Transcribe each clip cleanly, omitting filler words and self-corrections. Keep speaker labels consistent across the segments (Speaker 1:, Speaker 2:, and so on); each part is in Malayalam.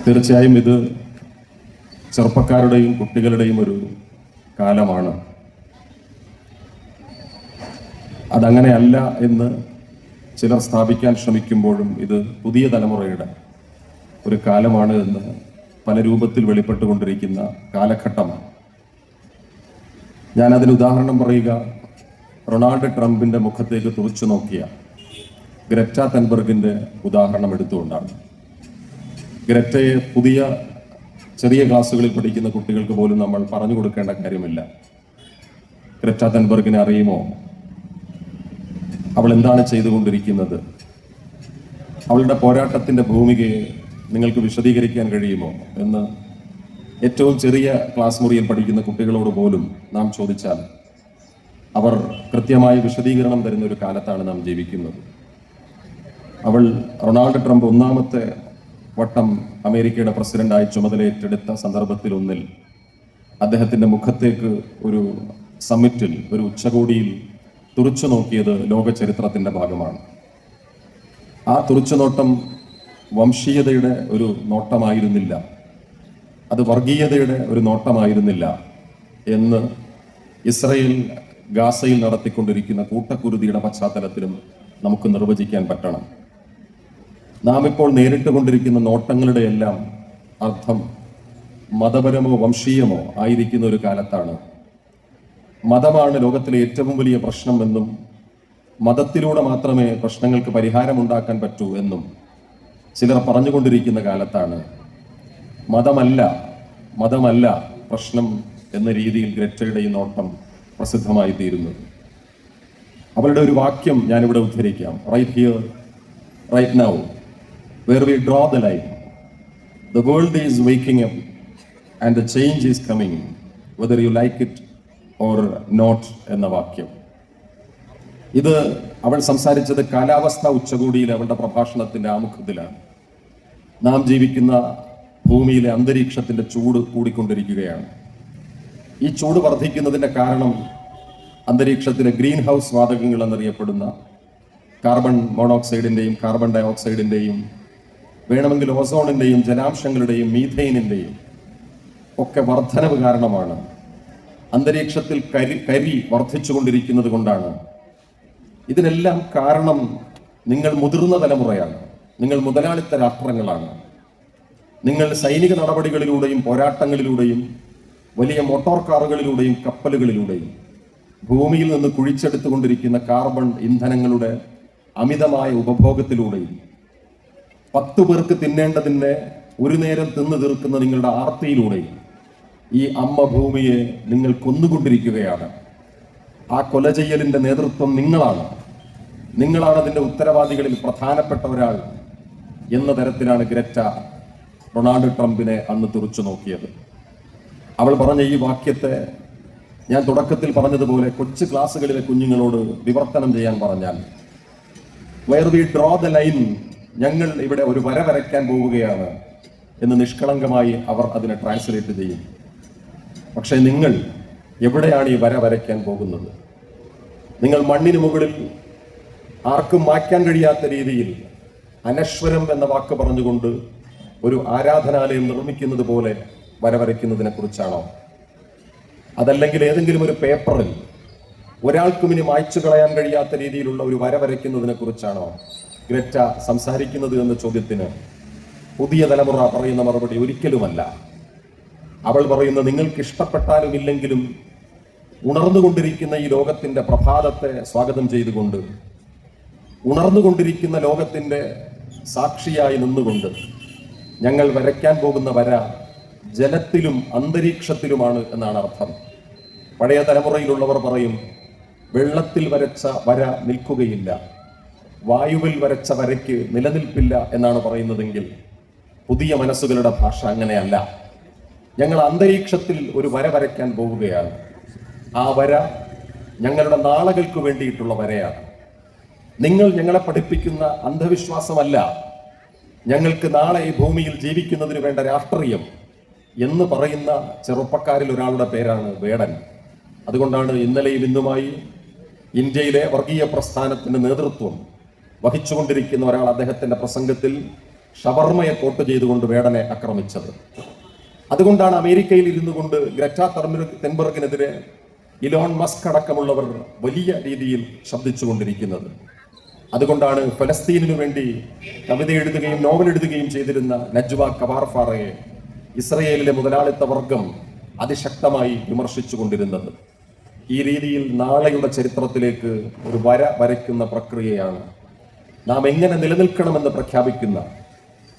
Speaker 1: തീർച്ചയായും ഇത് ചെറുപ്പക്കാരുടെയും കുട്ടികളുടെയും ഒരു കാലമാണ്. അതങ്ങനെയല്ല എന്ന് ചിലർ സ്ഥാപിക്കാൻ ശ്രമിക്കുമ്പോഴും ഇത് പുതിയ തലമുറയുടെ ഒരു കാലമാണ് എന്ന് പല രൂപത്തിൽ വെളിപ്പെട്ടുകൊണ്ടിരിക്കുന്ന കാലഘട്ടമാണ്. ഞാനതിന് ഉദാഹരണം പറയുക, റൊണാൾഡ് ട്രംപിന്റെ മുഖത്തേക്ക് തുറച്ചു നോക്കിയ ഗ്രെറ്റ തൻബർഗിന്റെ ഉദാഹരണം എടുത്തുകൊണ്ടാണ്. ഗ്രെറ്റയെ പുതിയ ചെറിയ ക്ലാസ്സുകളിൽ പഠിക്കുന്ന കുട്ടികൾക്ക് പോലും നമ്മൾ പറഞ്ഞു കൊടുക്കേണ്ട കാര്യമില്ല. ഗ്രെറ്റ തൻബർഗിനെ അറിയുമോ? അവൾ എന്താണ് ചെയ്തുകൊണ്ടിരിക്കുന്നത്? അവളുടെ പോരാട്ടത്തിന്റെ ഭൂമികയെ നിങ്ങൾക്ക് വിശദീകരിക്കാൻ കഴിയുമോ എന്ന് ഏറ്റവും ചെറിയ ക്ലാസ് മുറിയിൽ പഠിക്കുന്ന കുട്ടികളോട് പോലും നാം ചോദിച്ചാൽ അവർ കൃത്യമായ വിശദീകരണം തരുന്ന ഒരു കാലത്താണ് നാം ജീവിക്കുന്നത്. അവൾ റൊണാൾഡ് ട്രംപ് ഒന്നാമത്തെ വട്ടം അമേരിക്കയുടെ പ്രസിഡന്റായി ചുമതലയേറ്റെടുത്ത സന്ദർഭത്തിലൊന്നിൽ അദ്ദേഹത്തിന്റെ മുഖത്തേക്ക് ഒരു സമ്മിറ്റിൽ, ഒരു ഉച്ചകോടിയിൽ തുറച്ചു നോക്കിയത് ലോക ചരിത്രത്തിന്റെ ഭാഗമാണ്. ആ തുറച്ചുനോട്ടം വംശീയതയുടെ ഒരു നോട്ടമായിരുന്നില്ല, അത് വർഗീയതയുടെ ഒരു നോട്ടമായിരുന്നില്ല എന്ന് ഇസ്രയേൽ ഗാസയിൽ നടത്തിക്കൊണ്ടിരിക്കുന്ന കൂട്ടക്കുരുതിയുടെ പശ്ചാത്തലത്തിലും നമുക്ക് നിർവചിക്കാൻ പറ്റണം. നാം ഇപ്പോൾ നേരിട്ടുകൊണ്ടിരിക്കുന്ന നോട്ടങ്ങളുടെ എല്ലാം അർത്ഥം മതപരമോ വംശീയമോ ആയിരിക്കുന്ന ഒരു കാലത്താണ്. മതമാണ് ലോകത്തിലെ ഏറ്റവും വലിയ പ്രശ്നമെന്നും മതത്തിലൂടെ മാത്രമേ പ്രശ്നങ്ങൾക്ക് പരിഹാരമുണ്ടാക്കാൻ പറ്റൂ എന്നും ചിലർ പറഞ്ഞുകൊണ്ടിരിക്കുന്ന കാലത്താണ്. മതമല്ല പ്രശ്നം എന്ന രീതിയിൽ ഗ്രെറ്റയുടെ ഈ നോട്ടം പ്രസിദ്ധമായി തീരുന്നത്. അവളുടെ ഒരു വാക്യം ഞാനിവിടെ ഉദ്ധരിക്കാം. Right here, right now, where we draw the line, the world is waking up and the change is coming, whether you like it or not എന്ന വാക്യം. ഇത് അവൾ സംസാരിച്ചത് കാലാവസ്ഥാ ഉച്ചകോടിയിൽ അവളുടെ പ്രഭാഷണത്തിന്റെ ആമുഖത്തിലാണ്. നാം ജീവിക്കുന്ന ഭൂമിയിലെ അന്തരീക്ഷത്തിന്റെ ചൂട് കൂടിക്കൊണ്ടിരിക്കുകയാണ്. ഈ ചൂട് വർദ്ധിക്കുന്നതിന്റെ കാരണം അന്തരീക്ഷത്തിലെ ഗ്രീൻ ഹൗസ് വാതകങ്ങൾ എന്നറിയപ്പെടുന്ന കാർബൺ മോണോക്സൈഡിന്റെയും കാർബൺ ഡയോക്സൈഡിന്റെയും വേണമെങ്കിൽ ഓസോണിന്റെയും ജലാംശങ്ങളുടെയും മീഥൈനിന്റെയും ഒക്കെ വർധനവ് കാരണമാണ്. അന്തരീക്ഷത്തിൽ കരി വർദ്ധിച്ചുകൊണ്ടിരിക്കുന്നത് കൊണ്ടാണ്. ഇതിനെല്ലാം കാരണം നിങ്ങൾ മുതിർന്ന തലമുറയാണ്, നിങ്ങൾ മുതലാളിത്ത രാഷ്ട്രങ്ങളാണ്. നിങ്ങൾ സൈനിക നടപടികളിലൂടെയും പോരാട്ടങ്ങളിലൂടെയും വലിയ മോട്ടോർ കാറുകളിലൂടെയും കപ്പലുകളിലൂടെയും ഭൂമിയിൽ നിന്ന് കുഴിച്ചെടുത്തുകൊണ്ടിരിക്കുന്ന കാർബൺ ഇന്ധനങ്ങളുടെ അമിതമായ ഉപഭോഗത്തിലൂടെയും 10 പേർക്ക് തിന്നേണ്ടതിൻ്റെ ഒരു നേരം തിന്നു തീർക്കുന്ന നിങ്ങളുടെ ആർത്തിയിലൂടെയും ഈ അമ്മ ഭൂമിയെ നിങ്ങൾ കൊന്നുകൊണ്ടിരിക്കുകയാണ്. ആ കൊല ചെയ്യലിന്റെ നേതൃത്വം നിങ്ങളാണ് അതിന്റെ ഉത്തരവാദികളിൽ പ്രധാനപ്പെട്ട ഒരാൾ എന്ന തരത്തിലാണ് ഗ്രെറ്റ റൊണാൾഡ് ട്രംപിനെ അന്ന് തുറച്ചു നോക്കിയത്. അവൾ പറഞ്ഞ ഈ വാക്യത്തെ ഞാൻ തുടക്കത്തിൽ പറഞ്ഞതുപോലെ കൊച്ചു ക്ലാസ്സുകളിലെ കുഞ്ഞുങ്ങളോട് വിവർത്തനം ചെയ്യാൻ പറഞ്ഞാൽ, where we draw the line, ഞങ്ങൾ ഇവിടെ ഒരു വര വരയ്ക്കാൻ പോവുകയാണ് എന്ന് നിഷ്കളങ്കമായി അവർ അതിനെ ട്രാൻസ്ലേറ്റ് ചെയ്യും. പക്ഷേ നിങ്ങൾ എവിടെയാണ് ഈ വര വരയ്ക്കാൻ പോകുന്നത്? നിങ്ങൾ മണ്ണിന് മുകളിൽ ആർക്കും മായ്ക്കാൻ കഴിയാത്ത രീതിയിൽ അനശ്വരം എന്ന വാക്ക് പറഞ്ഞുകൊണ്ട് ഒരു ആരാധനാലയം നിർമ്മിക്കുന്നത് പോലെ വര വരയ്ക്കുന്നതിനെ കുറിച്ചാണോ? അതല്ലെങ്കിൽ ഏതെങ്കിലും ഒരു പേപ്പറിൽ ഒരാൾക്കും ഇനി മായ്ച്ചു കളയാൻ കഴിയാത്ത രീതിയിലുള്ള ഒരു വര വരയ്ക്കുന്നതിനെ കുറിച്ചാണോ ഗ്രെറ്റ സംസാരിക്കുന്നത് എന്ന ചോദ്യത്തിന് പുതിയ തലമുറ പറയുന്ന മറുപടി ഒരിക്കലുമല്ല. അവൾ പറയുന്ന, നിങ്ങൾക്ക് ഇഷ്ടപ്പെട്ടാലും ഇല്ലെങ്കിലും ഉണർന്നുകൊണ്ടിരിക്കുന്ന ഈ ലോകത്തിന്റെ പ്രഭാതത്തെ സ്വാഗതം ചെയ്തുകൊണ്ട്, ഉണർന്നുകൊണ്ടിരിക്കുന്ന ലോകത്തിന്റെ സാക്ഷിയായി നിന്നുകൊണ്ട് ഞങ്ങൾ വരയ്ക്കാൻ പോകുന്ന വര ജലത്തിലും അന്തരീക്ഷത്തിലുമാണ് എന്നാണ് അർത്ഥം. പഴയ തലമുറയിലുള്ളവർ പറയും, വെള്ളത്തിൽ വരച്ച വര നിൽക്കുകയില്ല, വായുവിൽ വരച്ച വരയ്ക്ക് നിലനിൽപ്പില്ല എന്നാണ് പറയുന്നതെങ്കിൽ പുതിയ മനസ്സുകളുടെ ഭാഷ അങ്ങനെയല്ല. ഞങ്ങൾ അന്തരീക്ഷത്തിൽ ഒരു വര വരയ്ക്കാൻ പോവുകയാണ്. ആ വര ഞങ്ങളുടെ നാളുകൾക്ക് വേണ്ടിയിട്ടുള്ള വരയാണ്. നിങ്ങൾ ഞങ്ങളെ പഠിപ്പിക്കുന്ന അന്ധവിശ്വാസമല്ല, ഞങ്ങൾക്ക് നാളെ ഈ ഭൂമിയിൽ ജീവിക്കുന്നതിന് വേണ്ട രാഷ്ട്രീയം എന്ന് പറയുന്ന ചെറുപ്പക്കാരിൽ ഒരാളുടെ പേരാണ് വേടൻ. അതുകൊണ്ടാണ് ഇന്നലെയും ഇന്നുമായി ഇന്ത്യയിലെ വർഗീയ പ്രസ്ഥാനത്തിന്റെ നേതൃത്വം വഹിച്ചുകൊണ്ടിരിക്കുന്ന ഒരാൾ അദ്ദേഹത്തിന്റെ പ്രസംഗത്തിൽ ഷവർമയെ കോട്ട് ചെയ്തുകൊണ്ട് വേടനെ ആക്രമിച്ചത്. അതുകൊണ്ടാണ് അമേരിക്കയിൽ ഇരുന്നു കൊണ്ട് ഗ്രറ്റ തെൻബർഗിനെതിരെ ഇലോൺ മസ്ക് അടക്കമുള്ളവർ വലിയ രീതിയിൽ ശബ്ദിച്ചുകൊണ്ടിരിക്കുന്നത്. അതുകൊണ്ടാണ് ഫലസ്തീനു വേണ്ടി കവിത എഴുതുകയും നോവൽ എഴുതുകയും ചെയ്തിരുന്ന നജ്വ കവാർഫാറയെ ഇസ്രയേലിലെ മുതലാളിത്ത വർഗം അതിശക്തമായി വിമർശിച്ചു കൊണ്ടിരുന്നത്. ഈ രീതിയിൽ നാളെയുടെ ചരിത്രത്തിലേക്ക് ഒരു വര വരയ്ക്കുന്ന പ്രക്രിയയാണ്. നാം എങ്ങനെ നിലനിൽക്കണമെന്ന് പ്രഖ്യാപിക്കുന്ന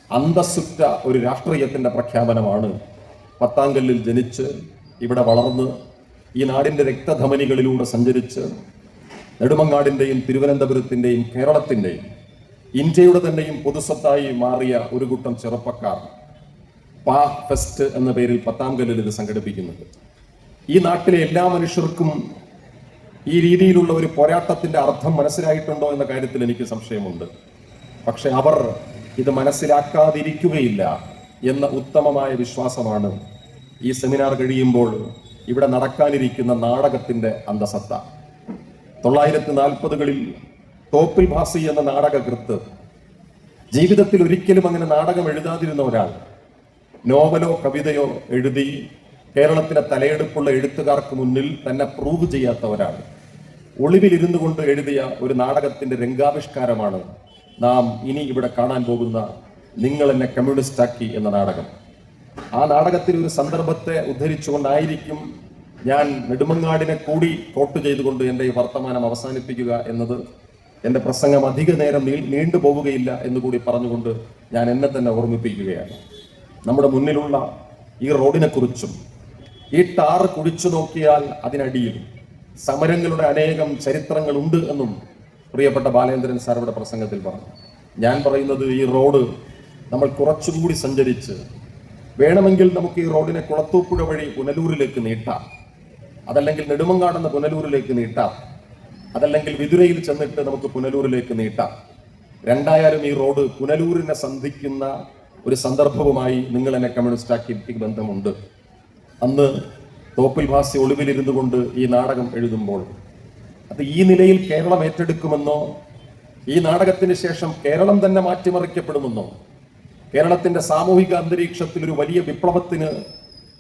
Speaker 1: അന്തസ്സുറ്റ ഒരു രാഷ്ട്രീയത്തിന്റെ പ്രഖ്യാപനമാണ് പത്താങ്കല്ലിൽ ജനിച്ച് ഇവിടെ വളർന്ന് ഈ നാടിന്റെ രക്തധമനികളിലൂടെ സഞ്ചരിച്ച് നെടുമങ്ങാടിന്റെയും തിരുവനന്തപുരത്തിന്റെയും കേരളത്തിന്റെയും ഇന്ത്യയുടെ തന്നെയും പൊതുസ്വത്തായി മാറിയ ഒരു കൂട്ടം ചെറുപ്പക്കാർ പാ ഫെസ്റ്റ് എന്ന പേരിൽ പത്താംകല്ലിൽ ഇത് സംഘടിപ്പിക്കുന്നത്. ഈ നാട്ടിലെ എല്ലാ മനുഷ്യർക്കും ഈ രീതിയിലുള്ള ഒരു പോരാട്ടത്തിന്റെ അർത്ഥം മനസ്സിലായിട്ടുണ്ടോ എന്ന കാര്യത്തിൽ എനിക്ക് സംശയമുണ്ട്. പക്ഷെ അവർ ഇത് മനസ്സിലാക്കാതിരിക്കുകയില്ല എന്ന ഉത്തമമായ വിശ്വാസമാണ് ഈ സെമിനാർ കഴിയുമ്പോൾ ഇവിടെ നടക്കാനിരിക്കുന്ന നാടകത്തിന്റെ അന്തസത്ത. 1940കളിൽ തോപ്പിൽ ഭാസി എന്ന നാടകകൃത്ത് ജീവിതത്തിൽ ഒരിക്കലും അങ്ങനെ നാടകം എഴുതാതിരുന്ന ഒരാൾ നോവലോ കവിതയോ എഴുതി കേരളത്തിലെ തലയെടുപ്പുള്ള എഴുത്തുകാർക്ക് മുന്നിൽ തന്നെ പ്രൂവ് ചെയ്യാത്ത ഒരാൾ ഒളിവിലിരുന്നു കൊണ്ട് എഴുതിയ ഒരു നാടകത്തിന്റെ രംഗാവിഷ്കാരമാണ് നാം ഇനി ഇവിടെ കാണാൻ പോകുന്ന നിങ്ങൾ എന്നെ കമ്മ്യൂണിസ്റ്റാക്കി എന്ന നാടകം. ആ നാടകത്തിൽ ഒരു സന്ദർഭത്തെ ഉദ്ധരിച്ചുകൊണ്ടായിരിക്കും ഞാൻ നെടുമങ്ങാടിനെ കൂടി കോട്ട് ചെയ്തുകൊണ്ട് എൻ്റെ ഈ വർത്തമാനം അവസാനിപ്പിക്കുക എന്നത്. എൻ്റെ പ്രസംഗം അധിക നേരം നീണ്ടുപോവുകയില്ല എന്ന് കൂടി പറഞ്ഞുകൊണ്ട് ഞാൻ എന്നെ തന്നെ ഓർമ്മിപ്പിക്കുകയാണ്. നമ്മുടെ മുന്നിലുള്ള ഈ റോഡിനെ കുറിച്ചും ഈ ടാർ കുടിച്ചു നോക്കിയാൽ അതിനടിയിൽ സമരങ്ങളുടെ അനേകം ചരിത്രങ്ങളുണ്ട് എന്നും പ്രിയപ്പെട്ട ബാലേന്ദ്രൻ സാറുടെ പ്രസംഗത്തിൽ പറഞ്ഞു. ഞാൻ പറയുന്നത് ഈ റോഡ് നമ്മൾ കുറച്ചുകൂടി സഞ്ചരിച്ച് വേണമെങ്കിൽ നമുക്ക് ഈ റോഡിനെ കുളത്തൂപ്പുഴ വഴി പുനലൂരിലേക്ക് നീട്ടാം, അതല്ലെങ്കിൽ നെടുമങ്ങാടെന്ന പുനലൂരിലേക്ക് നീട്ടാം, അതല്ലെങ്കിൽ വിതുരയിൽ ചെന്നിട്ട് നമുക്ക് പുനലൂരിലേക്ക് നീട്ടാം. രണ്ടായാലും ഈ റോഡ് പുനലൂരിനെ സന്ധിക്കുന്ന ഒരു സന്ദർഭവുമായി നിങ്ങൾ എന്നെ കമ്മ്യൂണിസ്റ്റാക്കി ബന്ധമുണ്ട്. അന്ന് തോപ്പിൽ ഭാസി ഒളിവിലിരുന്നു കൊണ്ട് ഈ നാടകം എഴുതുമ്പോൾ അത് ഈ നിലയിൽ കേരളം ഏറ്റെടുക്കുമെന്നോ ഈ നാടകത്തിന് ശേഷം കേരളം തന്നെ മാറ്റിമറിക്കപ്പെടുമെന്നോ കേരളത്തിന്റെ സാമൂഹിക അന്തരീക്ഷത്തിൽ ഒരു വലിയ വിപ്ലവത്തിന്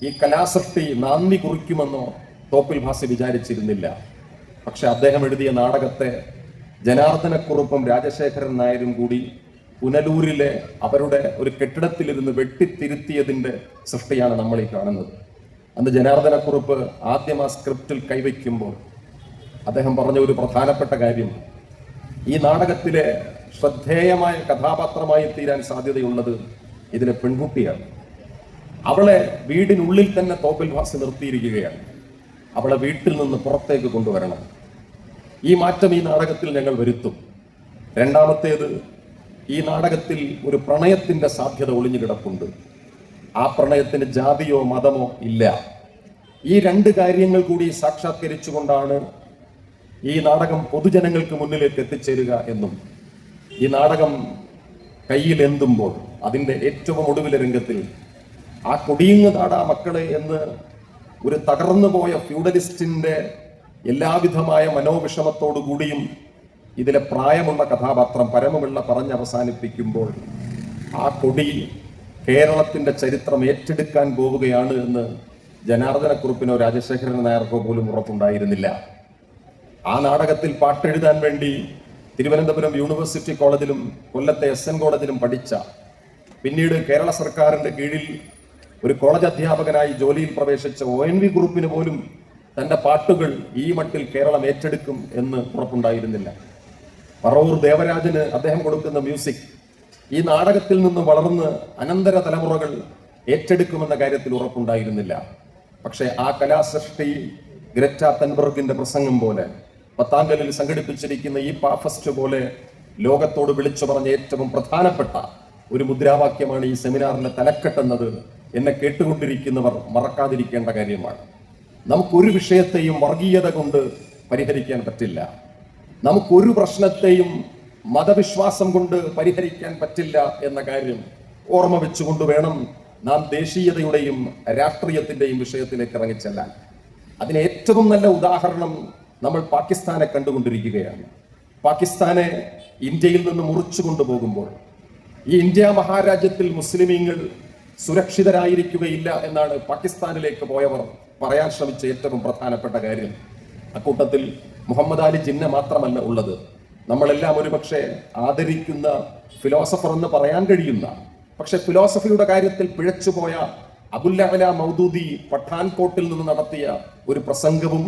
Speaker 1: ഈ കലാസൃഷ്ടി നാന്ദി കുറിക്കുമെന്നോ തോപ്പിൽ ഭാസി വിചാരിച്ചിരുന്നില്ല. പക്ഷെ അദ്ദേഹം എഴുതിയ നാടകത്തെ ജനാർദ്ദനക്കുറുപ്പും രാജശേഖരൻ നായരും കൂടി പുനലൂരിലെ അവരുടെ ഒരു കെട്ടിടത്തിലിരുന്ന് വെട്ടിത്തിരുത്തിയതിന്റെ സൃഷ്ടിയാണ് നമ്മൾ ഈ കാണുന്നത്. അന്ന് ജനാർദ്ദനക്കുറുപ്പ് ആദ്യം ആ സ്ക്രിപ്റ്റിൽ കൈവയ്ക്കുമ്പോൾ അദ്ദേഹം പറഞ്ഞ ഒരു പ്രധാനപ്പെട്ട കാര്യം, ഈ നാടകത്തിലെ ശ്രദ്ധേയമായ കഥാപാത്രമായി തീരാൻ സാധ്യതയുള്ളത് ഇതിലെ പെൺകുട്ടിയാണ്. അവളെ വീടിനുള്ളിൽ തന്നെ തോപ്പിൽ ഭാസി നിർത്തിയിരിക്കുകയാണ്. അവളെ വീട്ടിൽ നിന്ന് പുറത്തേക്ക് കൊണ്ടുവരണം. ഈ മാറ്റം ഈ നാടകത്തിൽ ഞങ്ങൾ വരുത്തും. രണ്ടാമത്തേത്, ഈ നാടകത്തിൽ ഒരു പ്രണയത്തിന്റെ സാധ്യത ഒളിഞ്ഞു കിടപ്പുണ്ട്. ആ പ്രണയത്തിന് ജാതിയോ മതമോ ഇല്ല. ഈ രണ്ട് കാര്യങ്ങൾ കൂടി സാക്ഷാത്കരിച്ചുകൊണ്ടാണ് ഈ നാടകം പൊതുജനങ്ങൾക്ക് മുന്നിലേക്ക് എത്തിച്ചേരുക എന്നും ഈ നാടകം കയ്യിലെന്തുമ്പോൾ അതിൻ്റെ ഏറ്റവും ഒടുവിലെ രംഗത്തിൽ ആ കൊടിയുങ്ങ് നാടാ മക്കളെ എന്ന് ഒരു തകർന്നു പോയ ഫ്യൂഡലിസ്റ്റിന്റെ എല്ലാവിധമായ മനോവിഷമത്തോടു കൂടിയും ഇതിലെ പ്രായമുള്ള കഥാപാത്രം പരമപിള്ള പറഞ്ഞവസാനിപ്പിക്കുമ്പോൾ ആ കൊടി കേരളത്തിന്റെ ചരിത്രം ഏറ്റെടുക്കാൻ പോവുകയാണ് എന്ന് ജനാർദ്ദനക്കുറുപ്പിനോ രാജശേഖരൻ നായർക്കോ പോലും ഉറപ്പുണ്ടായിരുന്നില്ല. ആ നാടകത്തിൽ പാട്ടെഴുതാൻ വേണ്ടി തിരുവനന്തപുരം യൂണിവേഴ്സിറ്റി കോളേജിലും കൊല്ലത്തെ SN കോളേജിലും പഠിച്ച, പിന്നീട് കേരള സർക്കാരിന്റെ കീഴിൽ ഒരു കോളേജ് അധ്യാപകനായി ജോലിയിൽ പ്രവേശിച്ച ONV ഗ്രൂപ്പിന് പോലും തന്റെ പാട്ടുകൾ ഈ മട്ടിൽ കേരളം ഏറ്റെടുക്കും എന്ന് ഉറപ്പുണ്ടായിരുന്നില്ല. പറവൂർ ദേവരാജന് അദ്ദേഹം കൊടുക്കുന്ന മ്യൂസിക് ഈ നാടകത്തിൽ നിന്ന് വളർന്ന് അനന്തര തലമുറകൾ ഏറ്റെടുക്കുമെന്ന കാര്യത്തിൽ ഉറപ്പുണ്ടായിരുന്നില്ല. പക്ഷേ ആ കലാസൃഷ്ടി ഗ്രറ്റ തെൻബർഗിന്റെ പ്രസംഗം പോലെ, പത്താങ്കല്ലിൽ സംഘടിപ്പിച്ചിരിക്കുന്ന ഈ പാഫസ്റ്റ് പോലെ ലോകത്തോട് വിളിച്ചു പറഞ്ഞ ഏറ്റവും പ്രധാനപ്പെട്ട ഒരു മുദ്രാവാക്യമാണ് ഈ സെമിനാറിന്റെ തലക്കെട്ടെന്നത് എന്നെ കേട്ടുകൊണ്ടിരിക്കുന്നവർ മറക്കാതിരിക്കേണ്ട കാര്യമാണ്. നമുക്കൊരു വിഷയത്തെയും വർഗീയത കൊണ്ട് പരിഹരിക്കാൻ പറ്റില്ല. നമുക്കൊരു പ്രശ്നത്തെയും മതവിശ്വാസം കൊണ്ട് പരിഹരിക്കാൻ പറ്റില്ല എന്ന കാര്യം ഓർമ്മ വെച്ചുകൊണ്ട് വേണം നാം ദേശീയതയുടെയും രാഷ്ട്രീയത്തിന്റെയും വിഷയത്തിലേക്ക് ഇറങ്ങിച്ചെല്ലാൻ. അതിന് ഏറ്റവും നല്ല ഉദാഹരണം നമ്മൾ പാകിസ്ഥാനെ കണ്ടുകൊണ്ടിരിക്കുകയാണ്. പാകിസ്ഥാനെ ഇന്ത്യയിൽ നിന്ന് മുറിച്ചു കൊണ്ടുപോകുമ്പോൾ ഈ ഇന്ത്യ മഹാരാജ്യത്തിൽ മുസ്ലിമീങ്ങൾ സുരക്ഷിതരായിരിക്കുകയില്ല എന്നാണ് പാകിസ്ഥാനിലേക്ക് പോയവർ പറയാൻ ശ്രമിച്ച ഏറ്റവും പ്രധാനപ്പെട്ട കാര്യം. അക്കൂട്ടത്തിൽ മുഹമ്മദ് അലി ജിന്ന മാത്രമല്ല ഉള്ളത്. നമ്മളെല്ലാം ഒരുപക്ഷെ ആദരിക്കുന്ന ഫിലോസഫർ എന്ന് പറയാൻ കഴിയുന്ന, പക്ഷെ ഫിലോസഫിയുടെ കാര്യത്തിൽ പിഴച്ചുപോയ അബുൽ അഅ്ല മൗദൂദി പഠാൻകോട്ടിൽ നിന്ന് നടത്തിയ ഒരു പ്രസംഗവും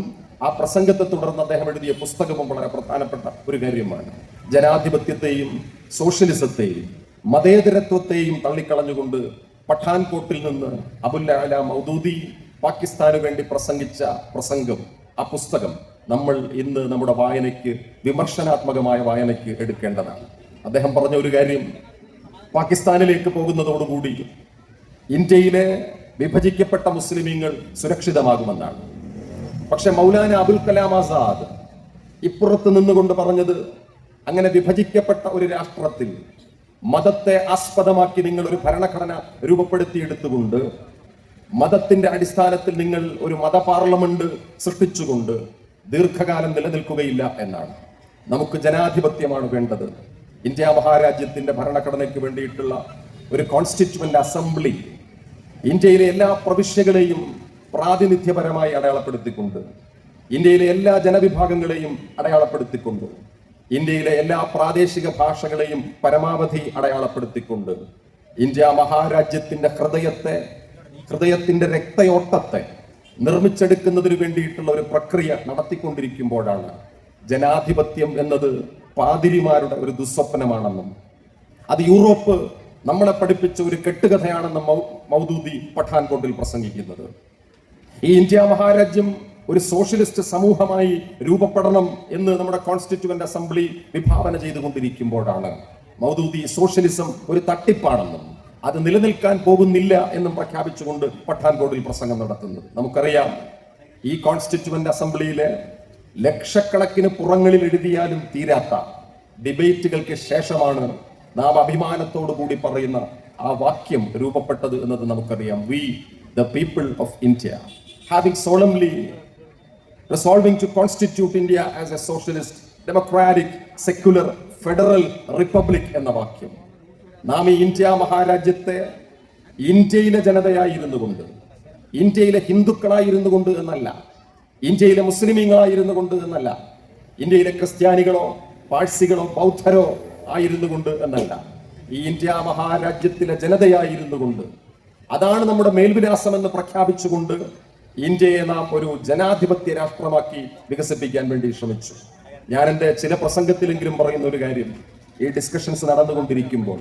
Speaker 1: ആ പ്രസംഗത്തെ തുടർന്ന് അദ്ദേഹം എഴുതിയ പുസ്തകവും വളരെ പ്രധാനപ്പെട്ട ഒരു കാര്യമാണ്. ജനാധിപത്യത്തെയും സോഷ്യലിസത്തെയും മതേതരത്വത്തെയും തള്ളിക്കളഞ്ഞുകൊണ്ട് പഠാൻകോട്ടിൽ നിന്ന് അബുൽ അഅ്ല മൗദൂദി പാകിസ്ഥാന് വേണ്ടി പ്രസംഗിച്ച പ്രസംഗം, ആ പുസ്തകം നമ്മൾ ഇന്ന് നമ്മുടെ വായനയ്ക്ക്, വിമർശനാത്മകമായ വായനയ്ക്ക് എടുക്കേണ്ടതാണ്. അദ്ദേഹം പറഞ്ഞ ഒരു കാര്യം, പാകിസ്ഥാനിലേക്ക് പോകുന്നതോടുകൂടി ഇന്ത്യയിലെ വിഭജിക്കപ്പെട്ട മുസ്ലിമീങ്ങൾ സുരക്ഷിതമാകുമെന്നാണ്. പക്ഷെ മൗലാന അബുൽ കലാം ആസാദ് ഇപ്പുറത്ത് നിന്നുകൊണ്ട് പറഞ്ഞത്, അങ്ങനെ വിഭജിക്കപ്പെട്ട ഒരു രാഷ്ട്രത്തിൽ മതത്തെ ആസ്പദമാക്കി നിങ്ങൾ ഒരു ഭരണഘടന രൂപപ്പെടുത്തിയെടുത്തുകൊണ്ട് മതത്തിന്റെ അടിസ്ഥാനത്തിൽ നിങ്ങൾ ഒരു മത പാർലമെന്റ് സൃഷ്ടിച്ചുകൊണ്ട് ദീർഘകാലം നിലനിൽക്കുകയില്ല എന്നാണ്. നമുക്ക് ജനാധിപത്യമാണ് വേണ്ടത്. ഇന്ത്യ മഹാരാജ്യത്തിന്റെ ഭരണഘടനയ്ക്ക് വേണ്ടിയിട്ടുള്ള ഒരു കോൺസ്റ്റിറ്റ്യൂവന്റ് അസംബ്ലി ഇന്ത്യയിലെ എല്ലാ പ്രവിശ്യകളെയും പ്രാതിനിധ്യപരമായി അടയാളപ്പെടുത്തിക്കൊണ്ട്, ഇന്ത്യയിലെ എല്ലാ ജനവിഭാഗങ്ങളെയും അടയാളപ്പെടുത്തിക്കൊണ്ട്, ഇന്ത്യയിലെ എല്ലാ പ്രാദേശിക ഭാഷകളെയും പരമാവധി അടയാളപ്പെടുത്തിക്കൊണ്ട് ഇന്ത്യ മഹാരാജ്യത്തിന്റെ ഹൃദയത്തിന്റെ രക്തയോട്ടത്തെ നിർമ്മിച്ചെടുക്കുന്നതിന് വേണ്ടിയിട്ടുള്ള ഒരു പ്രക്രിയ നടത്തിക്കൊണ്ടിരിക്കുമ്പോഴാണ് ജനാധിപത്യം എന്നത് പാതിരിമാരുടെ ഒരു ദുസ്വപ്നമാണെന്നും അത് യൂറോപ്പ് നമ്മളെ പഠിപ്പിച്ച ഒരു കെട്ടുകഥയാണെന്നും മൗദൂദി പഠാൻകോട്ടിൽ പ്രസംഗിക്കുന്നത്. ഈ ഇന്ത്യ മഹാരാജ്യം ഒരു സോഷ്യലിസ്റ്റ് സമൂഹമായി രൂപപ്പെടണം എന്ന് നമ്മുടെ കോൺസ്റ്റിറ്റ്യൂവന്റ് അസംബ്ലി വിഭാവന ചെയ്തുകൊണ്ടിരിക്കുമ്പോഴാണ് മൗദൂദി സോഷ്യലിസം ഒരു തട്ടിപ്പാണെന്നും അത് നിലനിൽക്കാൻ പോകുന്നില്ല എന്നും പ്രഖ്യാപിച്ചുകൊണ്ട് പഠാൻകോട്ടിൽ പ്രസംഗം നടത്തുന്നത്. നമുക്കറിയാം, ഈ കോൺസ്റ്റിറ്റ്യൂവന്റ് അസംബ്ലിയിലെ ലക്ഷക്കണക്കിന് പുറങ്ങളിൽ എഴുതിയാലും തീരാത്ത ഡിബേറ്റുകൾക്ക് ശേഷമാണ് നാം അഭിമാനത്തോടു കൂടി പറയുന്ന ആ വാക്യം രൂപപ്പെട്ടത് എന്നത് നമുക്കറിയാം. We the people of India having solemnly resolving to constitute India as a socialist, democratic, secular, federal republic എന്ന വാക്യം നാം ഈ ഇന്ത്യ മഹാരാജ്യത്തെ ഇന്ത്യയിലെ ജനതയായിരുന്നു കൊണ്ട്, ഇന്ത്യയിലെ ഹിന്ദുക്കളായിരുന്നു കൊണ്ട് എന്നല്ല, ഇന്ത്യയിലെ മുസ്ലിമീങ്ങളായിരുന്നു കൊണ്ട് എന്നല്ല, ഇന്ത്യയിലെ ക്രിസ്ത്യാനികളോ പാഴ്സികളോ ബൗദ്ധരോ ആയിരുന്നു കൊണ്ട് എന്നല്ല, ഈ ഇന്ത്യ മഹാരാജ്യത്തിലെ ജനതയായിരുന്നു കൊണ്ട്, അതാണ് നമ്മുടെ മേൽവിലാസം എന്ന് പ്രഖ്യാപിച്ചുകൊണ്ട് ഇന്ത്യയെ നാം ഒരു ജനാധിപത്യ രാഷ്ട്രമാക്കി വികസിപ്പിക്കാൻ വേണ്ടി ശ്രമിച്ചു. ഞാൻ എൻ്റെ ചില പ്രസംഗത്തിലെങ്കിലും പറയുന്ന ഒരു കാര്യം, ഈ ഡിസ്കഷൻസ് നടന്നുകൊണ്ടിരിക്കുമ്പോൾ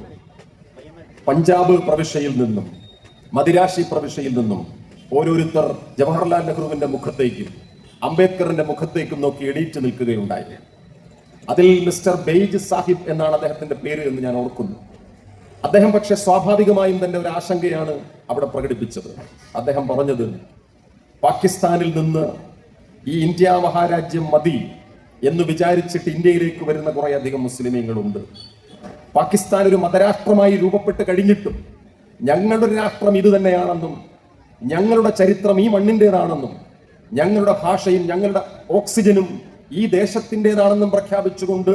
Speaker 1: പഞ്ചാബ് പ്രവിശ്യയിൽ നിന്നും മദിരാശി പ്രവിശ്യയിൽ നിന്നും ഓരോരുത്തർ ജവഹർലാൽ നെഹ്റുവിന്റെ മുഖത്തേക്കും അംബേദ്കറിന്റെ മുഖത്തേക്കും നോക്കി എണീറ്റ് നിൽക്കുകയുണ്ടായി. അതിൽ മിസ്റ്റർ ബെയ്ജ് സാഹിബ് എന്നാണ് അദ്ദേഹത്തിന്റെ പേര് എന്ന് ഞാൻ ഓർക്കുന്നു. അദ്ദേഹം പക്ഷെ സ്വാഭാവികമായും തന്നെ ഒരു ആശങ്കയാണ് അവിടെ പ്രകടിപ്പിച്ചത്. അദ്ദേഹം പറഞ്ഞത്, പാകിസ്ഥാനിൽ നിന്ന് ഈ ഇന്ത്യ മഹാരാജ്യം മതി എന്ന് വിചാരിച്ചിട്ട് ഇന്ത്യയിലേക്ക് വരുന്ന കുറെ അധികം മുസ്ലിമീങ്ങളുണ്ട്. പാകിസ്ഥാൻ ഒരു മതരാഷ്ട്രമായി രൂപപ്പെട്ട് കഴിഞ്ഞിട്ടും ഞങ്ങളുടെ രാഷ്ട്രം ഇത് തന്നെയാണെന്നും ഞങ്ങളുടെ ചരിത്രം ഈ മണ്ണിൻ്റെതാണെന്നും ഞങ്ങളുടെ ഭാഷയും ഞങ്ങളുടെ ഓക്സിജനും ഈ ദേശത്തിൻ്റെതാണെന്നും പ്രഖ്യാപിച്ചുകൊണ്ട്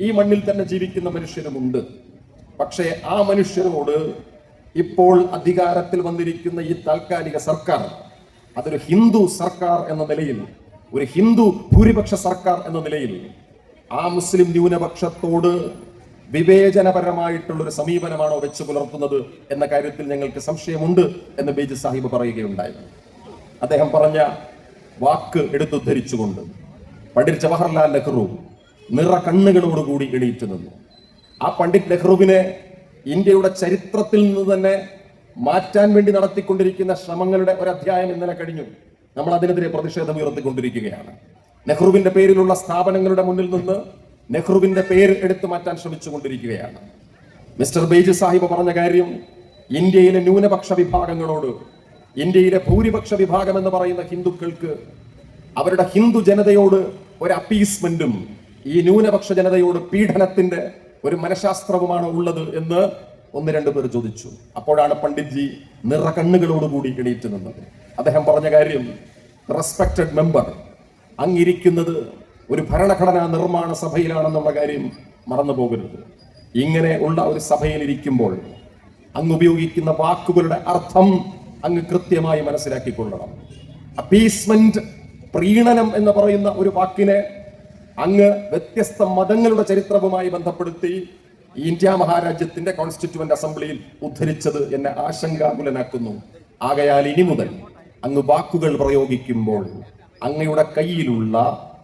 Speaker 1: ഈ മണ്ണിൽ തന്നെ ജീവിക്കുന്ന മനുഷ്യരുമുണ്ട്. പക്ഷേ ആ മനുഷ്യരോട് ഇപ്പോൾ അധികാരത്തിൽ വന്നിരിക്കുന്ന ഈ താൽക്കാലിക സർക്കാർ, അതൊരു ഹിന്ദു സർക്കാർ എന്ന നിലയിൽ, ഒരു ഹിന്ദു ഭൂരിപക്ഷ സർക്കാർ എന്ന നിലയിൽ ആ മുസ്ലിം ന്യൂനപക്ഷത്തോട് വിവേചനപരമായിട്ടുള്ള ഒരു സമീപനമാണോ വെച്ച് പുലർത്തുന്നത് എന്ന കാര്യത്തിൽ ഞങ്ങൾക്ക് സംശയമുണ്ട് എന്ന് ബേജ് സാഹിബ് പറയുകയുണ്ടായി. അദ്ദേഹം പറഞ്ഞ വാക്ക് എടുത്തുദ്ധരിച്ചുകൊണ്ട് പണ്ഡിറ്റ് ജവഹർലാൽ നെഹ്റു നിറ കണ്ണുകളോടുകൂടി എണീറ്റ് നിന്നു. ആ പണ്ഡിറ്റ് നെഹ്റുവിനെ ഇന്ത്യയുടെ ചരിത്രത്തിൽ നിന്ന് തന്നെ മാറ്റാൻ വേണ്ടി നടത്തിക്കൊണ്ടിരിക്കുന്ന ശ്രമങ്ങളുടെ ഒരു അധ്യായം ഇന്നലെ കഴിഞ്ഞു. നമ്മൾ അതിനെതിരെ പ്രതിഷേധം ഉയർത്തിക്കൊണ്ടിരിക്കുകയാണ്. നെഹ്റുവിന്റെ പേരിലുള്ള സ്ഥാപനങ്ങളുടെ മുന്നിൽ നിന്ന് നെഹ്റുവിന്റെ പേര് എടുത്തു മാറ്റാൻ ശ്രമിച്ചുകൊണ്ടിരിക്കുകയാണ്. മിസ്റ്റർ ബേജ് സാഹിബ് പറഞ്ഞ കാര്യം, ഇന്ത്യയിലെ ന്യൂനപക്ഷ വിഭാഗങ്ങളോട്, ഇന്ത്യയിലെ ഭൂരിപക്ഷ വിഭാഗം എന്ന് പറയുന്ന ഹിന്ദുക്കൾക്ക് അവരുടെ ഹിന്ദു ജനതയോട് ഒരു അപ്പീസ്മെന്റും ഈ ന്യൂനപക്ഷ ജനതയോട് പീഡനത്തിന്റെ ഒരു മനഃശാസ്ത്രവുമാണ് ഉള്ളത് എന്ന് ഒന്ന് രണ്ടു പേർ ചോദിച്ചു. അപ്പോഴാണ് പണ്ഡിറ്റ്ജി നിറ കണ്ണുകളോടുകൂടി എണീറ്റ് നിന്നത്. അദ്ദേഹം പറഞ്ഞ കാര്യം, റെസ്പെക്റ്റഡ് മെമ്പർ, അങ്ങിരിക്കുന്നത് ഒരു ഭരണഘടനാ നിർമ്മാണ സഭയിലാണെന്നുള്ള കാര്യം മറന്നു പോകരുത്. ഇങ്ങനെ ഉള്ള ഒരു സഭയിൽ ഇരിക്കുമ്പോൾ അങ്ങ് ഉപയോഗിക്കുന്ന വാക്കുകളുടെ അർത്ഥം അങ്ങ് കൃത്യമായി മനസ്സിലാക്കിക്കൊള്ളണം. അപ്പീസ്മെന്റ്, പ്രീണനം എന്ന് പറയുന്ന ഒരു വാക്കിനെ അങ്ങ് വ്യത്യസ്ത മതങ്ങളുടെ ചരിത്രവുമായി ബന്ധപ്പെടുത്തി ഇന്ത്യ മഹാരാജ്യത്തിന്റെ കോൺസ്റ്റിറ്റ്യൂവന്റ് അസംബ്ലിയിൽ ഉദ്ധരിച്ചത് എന്നെ ആശങ്കാകുലനാക്കുന്നു. ആകയാൽ ഇനി മുതൽ അങ്ങ് വാക്കുകൾ പ്രയോഗിക്കുമ്പോൾ അങ്ങയുടെ കയ്യിലുള്ള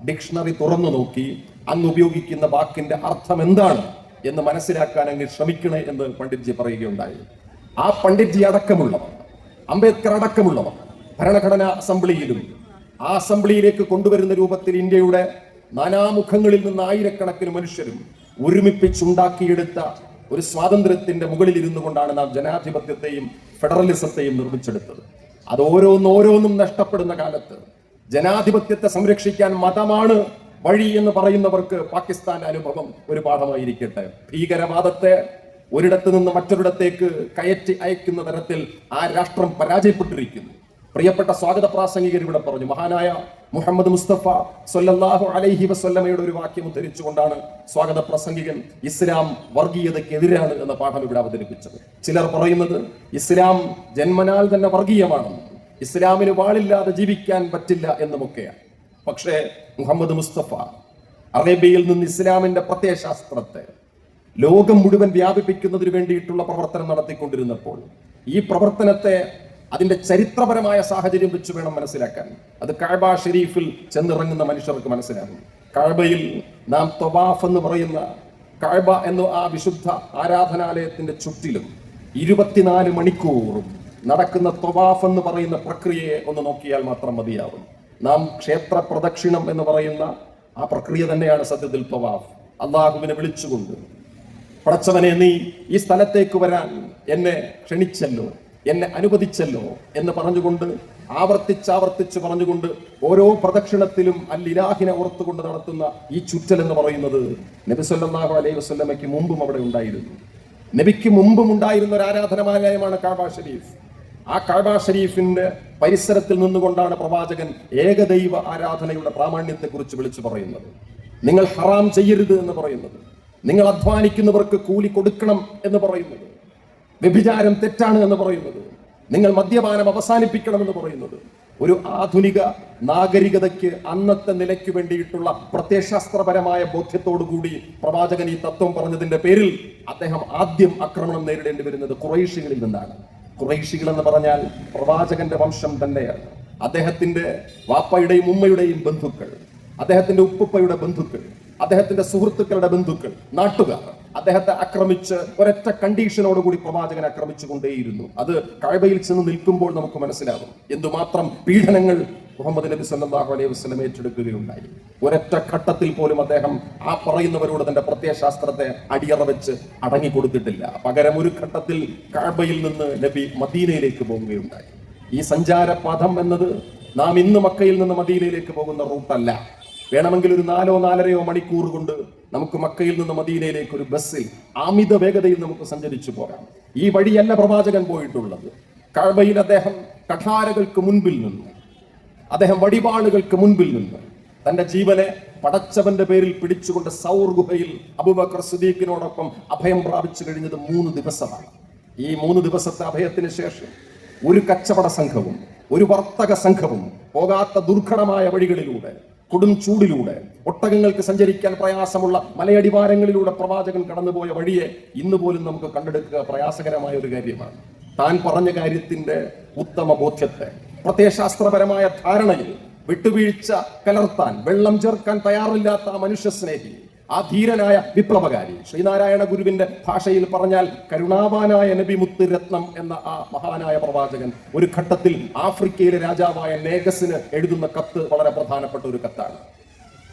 Speaker 1: ഡിക്ഷണറി തുറന്നു നോക്കി അങ്ങ് ഉപയോഗിക്കുന്ന വാക്കിന്റെ അർത്ഥം എന്താണ് എന്ന് മനസ്സിലാക്കാൻ അങ്ങ് ശ്രമിക്കണേ എന്ന് പണ്ഡിറ്റ്ജി പറയുകയുണ്ടായി. ആ പണ്ഡിറ്റ്ജി അടക്കമുള്ളവർ, അംബേദ്കർ അടക്കമുള്ളവർ ഭരണഘടനാ അസംബ്ലിയിലും ആ അസംബ്ലിയിലേക്ക് കൊണ്ടുവരുന്ന രൂപത്തിൽ ഇന്ത്യയുടെ നാനാമുഖങ്ങളിൽ നിന്ന് ആയിരക്കണക്കിന് മനുഷ്യരും ഒരുമിപ്പിച്ചുണ്ടാക്കിയെടുത്ത ഒരു സ്വാതന്ത്ര്യത്തിന്റെ മുകളിൽ ഇരുന്നു കൊണ്ടാണ് നാം ജനാധിപത്യത്തെയും ഫെഡറലിസത്തെയും നിർമ്മിച്ചെടുത്തത്. അത് ഓരോന്നോരോന്നും നഷ്ടപ്പെടുന്ന കാലത്ത് ജനാധിപത്യത്തെ സംരക്ഷിക്കാൻ മതമാണ് വഴി എന്ന് പറയുന്നവർക്ക് പാകിസ്ഥാന്റെ അനുഭവം ഒരു പാഠമായിരിക്കട്ടെ. ഭീകരവാദത്തെ ഒരിടത്ത് നിന്ന് മറ്റൊരിടത്തേക്ക് കയറ്റി അയക്കുന്ന തരത്തിൽ ആ രാഷ്ട്രം പരാജയപ്പെട്ടിരിക്കുന്നു. പ്രിയപ്പെട്ട സ്വാഗത പ്രാസംഗികർ ഇവിടെ പറഞ്ഞു, മഹാനായ മുഹമ്മദ് മുസ്തഫ സല്ലല്ലാഹു അലൈഹി വസല്ലമയുടെ ഒരു വാക്യം ഉദ്ധരിച്ചുകൊണ്ടാണ് സ്വാഗത പ്രസംഗികൻ ഇസ്ലാം വർഗീയതയ്ക്കെതിരാണ് എന്ന പാഠം ഇവിടെ അവതരിപ്പിച്ചത്. ചിലർ പറയുന്നത് ഇസ്ലാം ജന്മനാൽ തന്നെ വർഗീയമാണെന്ന്, ഇസ്ലാമിന് വാളില്ലാതെ ജീവിക്കാൻ പറ്റില്ല എന്നുമൊക്കെയാണ്. പക്ഷേ മുഹമ്മദ് മുസ്തഫ അറേബ്യയിൽ നിന്ന് ഇസ്ലാമിന്റെ പ്രത്യയശാസ്ത്രത്തെ ലോകം മുഴുവൻ വ്യാപിപ്പിക്കുന്നതിന് വേണ്ടിയിട്ടുള്ള പ്രവർത്തനം നടത്തിക്കൊണ്ടിരുന്നപ്പോൾ ഈ പ്രവർത്തനത്തെ അതിന്റെ ചരിത്രപരമായ സാഹചര്യം വെച്ച് വേണം മനസ്സിലാക്കാൻ. അത് കഅബ ഷരീഫിൽ ചെന്നിറങ്ങുന്ന മനുഷ്യർക്ക് മനസ്സിലാകും. കഅബയിൽ നാം തവാഫ് എന്ന് പറയുന്ന കഅബ എന്ന ആ വിശുദ്ധ ആരാധനാലയത്തിന്റെ ചുറ്റിലും 24 മണിക്കൂറും നടക്കുന്ന തവാഫ് എന്ന് പറയുന്ന പ്രക്രിയയെ ഒന്ന് നോക്കിയാൽ മാത്രം മതിയാവും. നാം ക്ഷേത്ര പ്രദക്ഷിണം എന്ന് പറയുന്ന ആ പ്രക്രിയ തന്നെയാണ് സത്യത്തിൽ തവാഫ്. അള്ളാഹുവിനെ വിളിച്ചുകൊണ്ട്, പടച്ചവനെ നീ ഈ സ്ഥലത്തേക്ക് വരാൻ എന്നെ ക്ഷണിച്ചല്ലോ, എന്നെ അനുവദിച്ചല്ലോ എന്ന് പറഞ്ഞുകൊണ്ട് ആവർത്തിച്ച് പറഞ്ഞുകൊണ്ട് ഓരോ പ്രദക്ഷിണത്തിലും അൽ-ഇലാഹിനെ ഓർത്തുകൊണ്ട് നടത്തുന്ന ഈ ചുറ്റൽ എന്ന് പറയുന്നത് നബി സല്ലല്ലാഹു അലൈഹി വസല്ലമയ്ക്ക് മുമ്പും അവിടെ ഉണ്ടായിരുന്നു. നബിക്ക് മുമ്പും ഉണ്ടായിരുന്ന ഒരു ആരാധനാലയമാണ് കഅബ ഷരീഫ്. ആ കഅബ ഷരീഫിന്റെ പരിസരത്തിൽ നിന്നുകൊണ്ടാണ് പ്രവാചകൻ ഏകദൈവ ആരാധനയുടെ പ്രാമാണ്യത്തെ കുറിച്ച് വിളിച്ചു പറയുന്നത്. നിങ്ങൾ ഹറാം ചെയ്യരുത് എന്ന് പറയുന്നത്, നിങ്ങൾ അധ്വാനിക്കുന്നവർക്ക് കൂലി കൊടുക്കണം എന്ന് പറയുന്നത്, വ്യഭിചാരം തെറ്റാണ് എന്ന് പറയുന്നത്, നിങ്ങൾ മദ്യപാനം അവസാനിപ്പിക്കണം എന്ന് പറയുന്നത്. ഒരു ആധുനിക നാഗരികതയ്ക്ക് അന്നത്തെ നിലയ്ക്ക് വേണ്ടിയിട്ടുള്ള പ്രത്യയശാസ്ത്രപരമായ ബോധ്യത്തോടുകൂടി പ്രവാചകൻ ഈ തത്വം പറഞ്ഞതിന്റെ പേരിൽ അദ്ദേഹം ആദ്യം ആക്രമണം നേരിടേണ്ടി വരുന്നത് ഖുറൈശികളിൽ നിന്നാണ്. ഖുറൈശികൾ എന്ന് പറഞ്ഞാൽ പ്രവാചകന്റെ വംശം തന്നെയാണ്. അദ്ദേഹത്തിന്റെ വാപ്പയുടെയും ഉമ്മയുടെയും ബന്ധുക്കൾ, അദ്ദേഹത്തിന്റെ ഉപ്പുപ്പയുടെ ബന്ധുക്കൾ, അദ്ദേഹത്തിന്റെ സുഹൃത്തുക്കളുടെ ബന്ധുക്കൾ, നാട്ടുകാർ അദ്ദേഹത്തെ ആക്രമിച്ച് ഒരൊറ്റ കണ്ടീഷനോടുകൂടി പ്രവാചകൻ ആക്രമിച്ചു കൊണ്ടേയിരുന്നു. അത് കഅബയിൽ ചെന്ന് നിൽക്കുമ്പോൾ നമുക്ക് മനസ്സിലാകും എന്തുമാത്രം പീഡനങ്ങൾ മുഹമ്മദ് നബി സല്ലല്ലാഹു അലൈഹി വസല്ലം ഏറ്റെടുക്കുകയുണ്ടായി. ഒരൊറ്റ ഘട്ടത്തിൽ പോലും അദ്ദേഹം ആ പറയുന്നവരോട് തന്റെ പ്രത്യയശാസ്ത്രത്തെ അടിയറ വെച്ച് അടങ്ങിക്കൊടുത്തിട്ടില്ല. പകരം ഒരു ഘട്ടത്തിൽ കഅബയിൽ നിന്ന് നബി മദീനയിലേക്ക് പോവുകയുണ്ടായി. ഈ സഞ്ചാരപഥം എന്നത് നാം ഇന്ന് മക്കയിൽ നിന്ന് മദീനയിലേക്ക് പോകുന്ന റൂട്ടല്ല. വേണമെങ്കിൽ ഒരു 4-4.5 മണിക്കൂർ കൊണ്ട് നമുക്ക് മക്കയിൽ നിന്ന് മദീനയിലേക്ക് ഒരു ബസ്സിൽ അമിത വേഗതയിൽ നമുക്ക് സഞ്ചരിച്ചു പോകാം. ഈ വഴിയല്ല പ്രവാചകൻ പോയിട്ടുള്ളത്. കഅബയിൽ അദ്ദേഹം കഠാരകൾക്ക് മുൻപിൽ നിന്ന്, അദ്ദേഹം വടിവാളുകൾക്ക് മുൻപിൽ നിന്ന് തന്റെ ജീവനെ പടച്ചവന്റെ പേരിൽ പിടിച്ചുകൊണ്ട് സൗർ ഗുഹയിൽ അബൂബക്കർ സിദ്ദീഖിനോടൊപ്പം അഭയം പ്രാപിച്ചു കഴിഞ്ഞത് 3 ദിവസമാണ്. ഈ 3 ദിവസത്തെ അഭയത്തിന് ശേഷം ഒരു കച്ചവട സംഘവും ഒരു വർത്തക സംഘവും പോകാത്ത ദുർഘടമായ വഴികളിലൂടെ, കൊടും ചൂടിലൂടെ, ഒട്ടകങ്ങൾക്ക് സഞ്ചരിക്കാൻ പ്രയാസമുള്ള മലയടിവാരങ്ങളിലൂടെ പ്രവാചകൻ കടന്നുപോയ വഴിയെ ഇന്ന് പോലും നമുക്ക് കണ്ടെടുക്കുക പ്രയാസകരമായ ഒരു കാര്യമാണ്. താൻ പറഞ്ഞ കാര്യത്തിന്റെ ഉത്തമ ബോധ്യത്തെ പ്രത്യയശാസ്ത്രപരമായ ധാരണയിൽ വിട്ടുവീഴ്ച കലർത്താൻ, വെള്ളം ചേർക്കാൻ തയ്യാറില്ലാത്ത ആ മനുഷ്യസ്നേഹി, ആ ധീരനായ വിപ്ലവകാരി, ശ്രീനാരായണ ഗുരുവിന്റെ ഭാഷയിൽ പറഞ്ഞാൽ കരുണാവാനായ നബി മുത്ത് രത്നം എന്ന ആ മഹാനായ പ്രവാചകൻ ഒരു ഘട്ടത്തിൽ ആഫ്രിക്കയിലെ രാജാവായ നേഗസിന് എഴുതുന്ന കത്ത് വളരെ പ്രധാനപ്പെട്ട ഒരു കത്താണ്.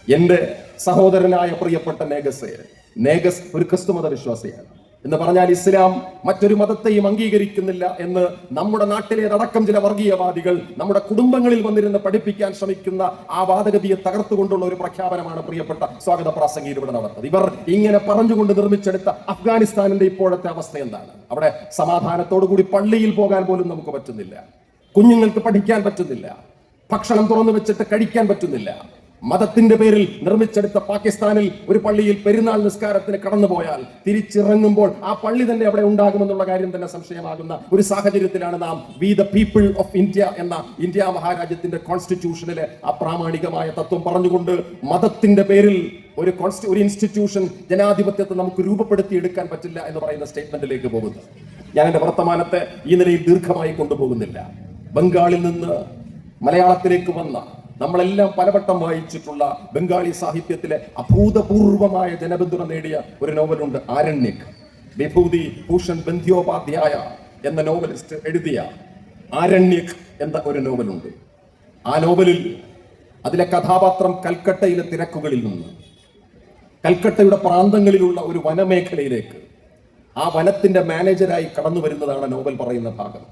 Speaker 1: എന്റെ സഹോദരനായ പ്രിയപ്പെട്ട നേഗസ് ഒരു ക്രിസ്തുമത വിശ്വാസിയാണ് എന്ന് പറഞ്ഞാൽ ഇസ്ലാം മറ്റൊരു മതത്തെയും അംഗീകരിക്കുന്നില്ല എന്ന് നമ്മുടെ നാട്ടിലേതടക്കം ചില വർഗീയവാദികൾ നമ്മുടെ കുടുംബങ്ങളിൽ വന്നിരുന്ന് പഠിപ്പിക്കാൻ ശ്രമിക്കുന്ന ആ വാദഗതിയെ തകർത്തുകൊണ്ടുള്ള ഒരു പ്രഖ്യാപനമാണ് പ്രിയപ്പെട്ട സ്വാഗത പ്രാസംഗികർ ഇവിടെ നടത്തുന്നത്. ഇവർ ഇങ്ങനെ പറഞ്ഞുകൊണ്ട് നിർമ്മിച്ചെടുത്ത അഫ്ഗാനിസ്ഥാനിന്റെ ഇപ്പോഴത്തെ അവസ്ഥ എന്താണ്? അവിടെ സമാധാനത്തോടു കൂടി പള്ളിയിൽ പോകാൻ പോലും നമുക്ക് പറ്റുന്നില്ല, കുഞ്ഞുങ്ങൾക്ക് പഠിക്കാൻ പറ്റുന്നില്ല, ഭക്ഷണം തുറന്നു വെച്ചിട്ട് കഴിക്കാൻ പറ്റുന്നില്ല, മതത്തിന്റെ പേരിൽ നിർമ്മിച്ചെടുത്ത പാകിസ്ഥാനിൽ ഒരു പള്ളിയിൽ പെരുന്നാൾ നിസ്കാരത്തിന് കടന്നുപോയാൽ തിരിച്ചിറങ്ങുമ്പോൾ ആ പള്ളി തന്നെ അവിടെ ഉണ്ടാകുമെന്നുള്ള കാര്യം തന്നെ സംശയമാകുന്ന ഒരു സാഹചര്യത്തിലാണ് നാം we the people of India എന്ന ഇന്ത്യ മഹാരാജ്യത്തിന്റെ കോൺസ്റ്റിറ്റ്യൂഷനിലെ പ്രാമാണികമായ തത്വം പറഞ്ഞുകൊണ്ട് മതത്തിന്റെ പേരിൽ ഒരു ഇൻസ്റ്റിറ്റ്യൂഷൻ ജനാധിപത്യത്തെ നമുക്ക് രൂപപ്പെടുത്തിയെടുക്കാൻ പറ്റില്ല എന്ന് പറയുന്ന സ്റ്റേറ്റ്മെന്റിലേക്ക് പോകുന്നത്. ഞാൻ എന്റെ വർത്തമാനത്തെ ഈ നിലയിൽ ദീർഘമായി കൊണ്ടുപോകുന്നില്ല. ബംഗാളിൽ നിന്ന് മലയാളത്തിലേക്ക് വന്ന, നമ്മളെല്ലാം പലവട്ടം വായിച്ചിട്ടുള്ള ബംഗാളി സാഹിത്യത്തിലെ അഭൂതപൂർവമായ ജനപിന്തുണ നേടിയ ഒരു നോവലുണ്ട്, ആരണ്യക്. വിഭൂതി ഭൂഷൺ ബന്ധ്യോപാധ്യായ എന്ന നോവലിസ്റ്റ് എഴുതിയ ആരണ്യക് എന്ന ഒരു നോവലുണ്ട്. ആ നോവലിൽ അതിലെ കഥാപാത്രം കൽക്കട്ടയിലെ തിരക്കുകളിൽ നിന്ന് കൽക്കട്ടയുടെ പ്രാന്തങ്ങളിലുള്ള ഒരു വനമേഖലയിലേക്ക് ആ വനത്തിന്റെ മാനേജരായി കടന്നു വരുന്നതാണ് നോവൽ പറയുന്ന ഭാഗം.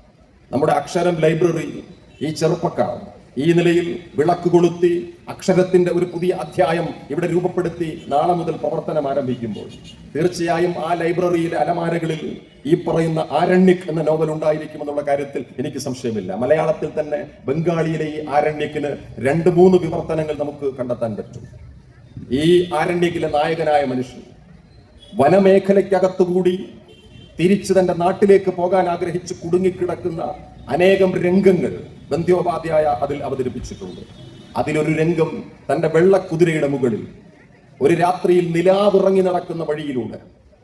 Speaker 1: നമ്മുടെ അക്ഷരം ലൈബ്രറി ഈ ചെറുപ്പക്കാർ ഈ നിലയിൽ വിളക്ക് കൊളുത്തി അക്ഷരത്തിന്റെ ഒരു പുതിയ അധ്യായം ഇവിടെ രൂപപ്പെടുത്തി നാളെ മുതൽ പ്രവർത്തനം ആരംഭിക്കുമ്പോൾ തീർച്ചയായും ആ ലൈബ്രറിയിലെ അലമാരകളിൽ ഈ പറയുന്ന ആരണ്യക് എന്ന നോവൽ ഉണ്ടായിരിക്കുമെന്നുള്ള കാര്യത്തിൽ എനിക്ക് സംശയമില്ല. മലയാളത്തിൽ തന്നെ ബംഗാളിയിലെ ഈ ആരണ്യക്കിന് 2-3 വിവർത്തനങ്ങൾ നമുക്ക് കണ്ടെത്താൻ പറ്റും. ഈ ആരണ്യക്കിലെ നായകനായ മനുഷ്യൻ വനമേഖലയ്ക്കകത്തുകൂടി തിരിച്ചു തന്റെ നാട്ടിലേക്ക് പോകാൻ ആഗ്രഹിച്ച് കുടുങ്ങിക്കിടക്കുന്ന അനേകം രംഗങ്ങൾ ബന്ധ്യോപാധ്യായ അതിൽ അവതരിപ്പിച്ചിട്ടുണ്ട്. അതിലൊരു രംഗം തന്റെ വെള്ളക്കുതിരയുടെ മുകളിൽ ഒരു രാത്രിയിൽ നിലാവിറങ്ങി നടക്കുന്ന വഴിയിലൂടെ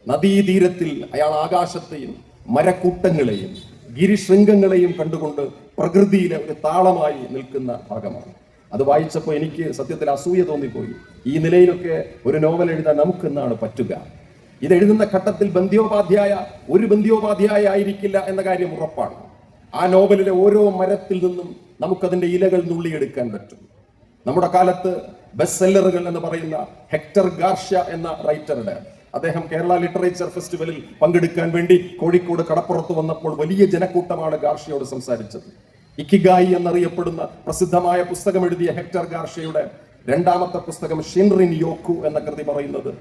Speaker 1: നദീതീരത്തിൽ അയാൾ ആകാശത്തെയും മരക്കൂട്ടങ്ങളെയും ഗിരിശൃംഗങ്ങളെയും കണ്ടുകൊണ്ട് പ്രകൃതിയിലെ ഒരു താളമായി നിൽക്കുന്ന ഭാഗമാണ്. അത് വായിച്ചപ്പോൾ എനിക്ക് സത്യത്തിൽ അസൂയ തോന്നിപ്പോയി. ഈ നിലയിലൊക്കെ ഒരു നോവൽ എഴുതാൻ നമുക്കെന്നാണ് പറ്റുക? ഇത് എഴുതുന്ന ഘട്ടത്തിൽ ബന്ധ്യോപാധ്യായ ഒരു ബന്ധ്യോപാധ്യായ ആയിരിക്കില്ല എന്ന കാര്യം ഉറപ്പാണ്. ആ നോവലിലെ ഓരോ മരത്തിൽ നിന്നും നമുക്കതിന്റെ ഇലകൾ നുള്ളിയെടുക്കാൻ പറ്റും. നമ്മുടെ കാലത്ത് ബെസ്റ്റ് സെല്ലറുകൾ എന്ന് പറയുന്ന ഹെക്ടർ ഗാർഷ്യ എന്ന റൈറ്ററുടെ, അദ്ദേഹം കേരള ലിറ്ററേച്ചർ ഫെസ്റ്റിവലിൽ പങ്കെടുക്കാൻ വേണ്ടി കോഴിക്കോട് കടപ്പുറത്ത് വന്നപ്പോൾ വലിയ ജനക്കൂട്ടമാണ് ഗാർഷ്യയോട് സംസാരിച്ചത്. ഇക്കിഗായി എന്നറിയപ്പെടുന്ന പ്രസിദ്ധമായ പുസ്തകം എഴുതിയ ഹെക്ടർ ഗാർഷ്യയുടെ 2ാമത്തെ പുസ്തകം ഷിൻറിൻ യോക്കു എന്ന കൃതി പറയുന്നത്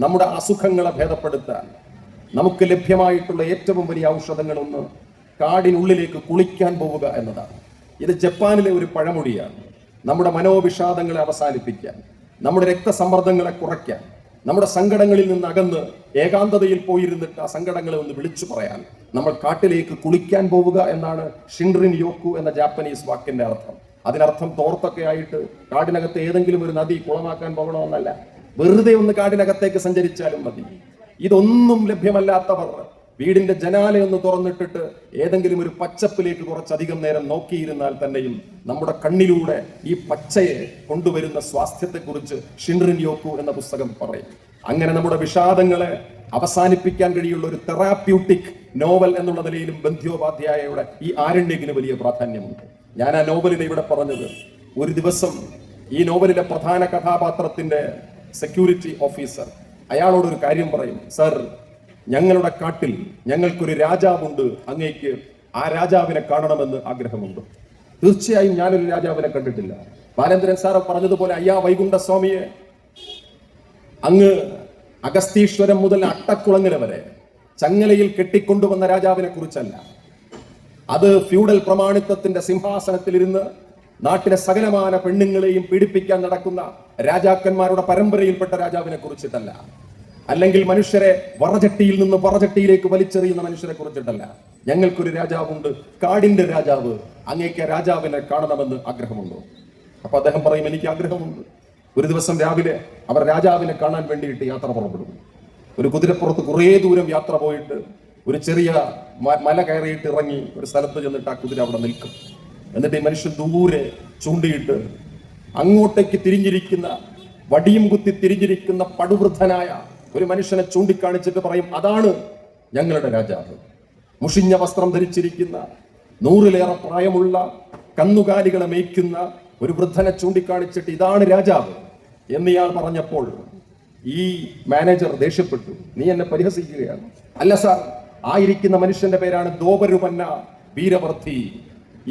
Speaker 1: നമ്മുടെ അസുഖങ്ങളെ ഭേദപ്പെടുത്താൻ നമുക്ക് ലഭ്യമായിട്ടുള്ള ഏറ്റവും വലിയ ഔഷധങ്ങളൊന്ന് കാടിനുള്ളിലേക്ക് കുളിക്കാൻ പോവുക എന്നതാണ്. ഇത് ജപ്പാനിലെ ഒരു പഴമൊഴിയാണ്. നമ്മുടെ മനോവിഷാദങ്ങളെ അവസാനിപ്പിക്കാൻ, നമ്മുടെ രക്തസമ്മർദ്ദങ്ങളെ കുറയ്ക്കാൻ, നമ്മുടെ സങ്കടങ്ങളിൽ നിന്ന് അകന്ന് ഏകാന്തതയിൽ പോയിരുന്നിട്ട് ആ സങ്കടങ്ങളെ ഒന്ന് വിളിച്ചു പറയാൻ നമ്മൾ കാട്ടിലേക്ക് കുളിക്കാൻ പോവുക എന്നാണ് ഷിൻറിൻ യോക്കു എന്ന ജാപ്പനീസ് വാക്കിന്റെ അർത്ഥം. അതിനർത്ഥം തോർത്തൊക്കെ ആയിട്ട് കാടിനകത്ത് ഏതെങ്കിലും ഒരു നദി കുളമാക്കാൻ പോകണമെന്നല്ല, വെറുതെ ഒന്ന് കാടിനകത്തേക്ക് സഞ്ചരിച്ചാലും മതി. ഇതൊന്നും ലഭ്യമല്ലാത്തവർ വീടിന്റെ ജനാലയൊന്ന് തുറന്നിട്ടിട്ട് ഏതെങ്കിലും ഒരു പച്ചപ്പിലേക്ക് കുറച്ചധികം നേരം നോക്കിയിരുന്നാൽ തന്നെയും നമ്മുടെ കണ്ണിലൂടെ ഈ പച്ചയെ കൊണ്ടുവരുന്ന സ്വാസ്ഥ്യത്തെക്കുറിച്ച് ഷിൻറിൻ യോക്കു എന്ന പുസ്തകം പറയും. അങ്ങനെ നമ്മുടെ വിഷാദങ്ങളെ അവസാനിപ്പിക്കാൻ കഴിയുള്ള ഒരു തെറാപ്യൂട്ടിക് നോവൽ എന്നുള്ള നിലയിലും ബന്ധ്യോപാധ്യായയുടെ ഈ ആരണ്യകിന് വലിയ പ്രാധാന്യമുണ്ട്. ഞാൻ ആ നോവലിനെ ഇവിടെ പറഞ്ഞത്, ഒരു ദിവസം ഈ നോവലിലെ പ്രധാന കഥാപാത്രത്തിന്റെ സെക്യൂരിറ്റി ഓഫീസർ അയാളോടൊരു കാര്യം പറയും. സർ, ഞങ്ങളുടെ കാട്ടിൽ ഞങ്ങൾക്കൊരു രാജാവുണ്ട്, അങ്ങേക്ക് ആ രാജാവിനെ കാണണമെന്ന് ആഗ്രഹമുണ്ട്. തീർച്ചയായും ഞാനൊരു രാജാവിനെ കണ്ടിട്ടില്ല. ബാലേന്ദ്രൻ സാറ് പറഞ്ഞതുപോലെ അയ്യാ വൈകുണ്ഠസ്വാമിയെ അങ്ങ് അഗസ്തീശ്വരം മുതൽ അട്ടക്കുളങ്ങര വരെ ചങ്ങലയിൽ കെട്ടിക്കൊണ്ടുവന്ന രാജാവിനെ കുറിച്ചല്ല. അത് ഫ്യൂഡൽ പ്രമാണിത്വത്തിന്റെ സിംഹാസനത്തിലിരുന്ന് നാട്ടിലെ സകലമാന പെണ്ണുങ്ങളെയും പീഡിപ്പിക്കാൻ നടക്കുന്ന രാജാക്കന്മാരുടെ പരമ്പരയിൽപ്പെട്ട രാജാവിനെ കുറിച്ചിട്ടല്ല. അല്ലെങ്കിൽ മനുഷ്യരെ വറചട്ടിയിൽ നിന്ന് വറചട്ടിയിലേക്ക് വലിച്ചെറിയുന്ന മനുഷ്യരെ കുറിച്ചിട്ടല്ല. ഞങ്ങൾക്കൊരു രാജാവുണ്ട്, കാടിന്റെ രാജാവ്, അങ്ങേക്ക് രാജാവിനെ കാണണമെന്ന് ആഗ്രഹമുണ്ടോ? അപ്പൊ അദ്ദേഹം പറയും, എനിക്ക് ആഗ്രഹമുണ്ട്. ഒരു ദിവസം രാവിലെ അവർ രാജാവിനെ കാണാൻ വേണ്ടിയിട്ട് യാത്ര പുറപ്പെടും. ഒരു കുതിരപ്പുറത്ത് കുറേ ദൂരം യാത്ര പോയിട്ട് ഒരു ചെറിയ മല കയറിയിട്ട് ഇറങ്ങി ഒരു സ്ഥലത്ത് ചെന്നിട്ട് ആ കുതിര അവിടെ നിൽക്കും. എന്നിട്ട് ഈ മനുഷ്യൻ ദൂരെ ചൂണ്ടിയിട്ട് അങ്ങോട്ടേക്ക് തിരിഞ്ഞിരിക്കുന്ന, വടിയും കുത്തി തിരിഞ്ഞിരിക്കുന്ന പടുവൃദ്ധനായ ഒരു മനുഷ്യനെ ചൂണ്ടിക്കാണിച്ചിട്ട് പറയും, അതാണ് ഞങ്ങളുടെ രാജാവ്. മുഷിഞ്ഞ വസ്ത്രം ധരിച്ചിരിക്കുന്ന, 100-ലേറെ പ്രായമുള്ള, കന്നുകാലികളെ മേയ്ക്കുന്ന ഒരു വൃദ്ധനെ ചൂണ്ടിക്കാണിച്ചിട്ട് ഇതാണ് രാജാവ് എന്നിയാൾ പറഞ്ഞപ്പോൾ ഈ മാനേജർ ദേഷ്യപ്പെട്ടു. നീ എന്നെ പരിഹസിക്കുകയാണ്? അല്ല സാർ, ആയിരിക്കുന്ന മനുഷ്യന്റെ പേരാണ് ദോപരുപന്ന വീരവർത്തി.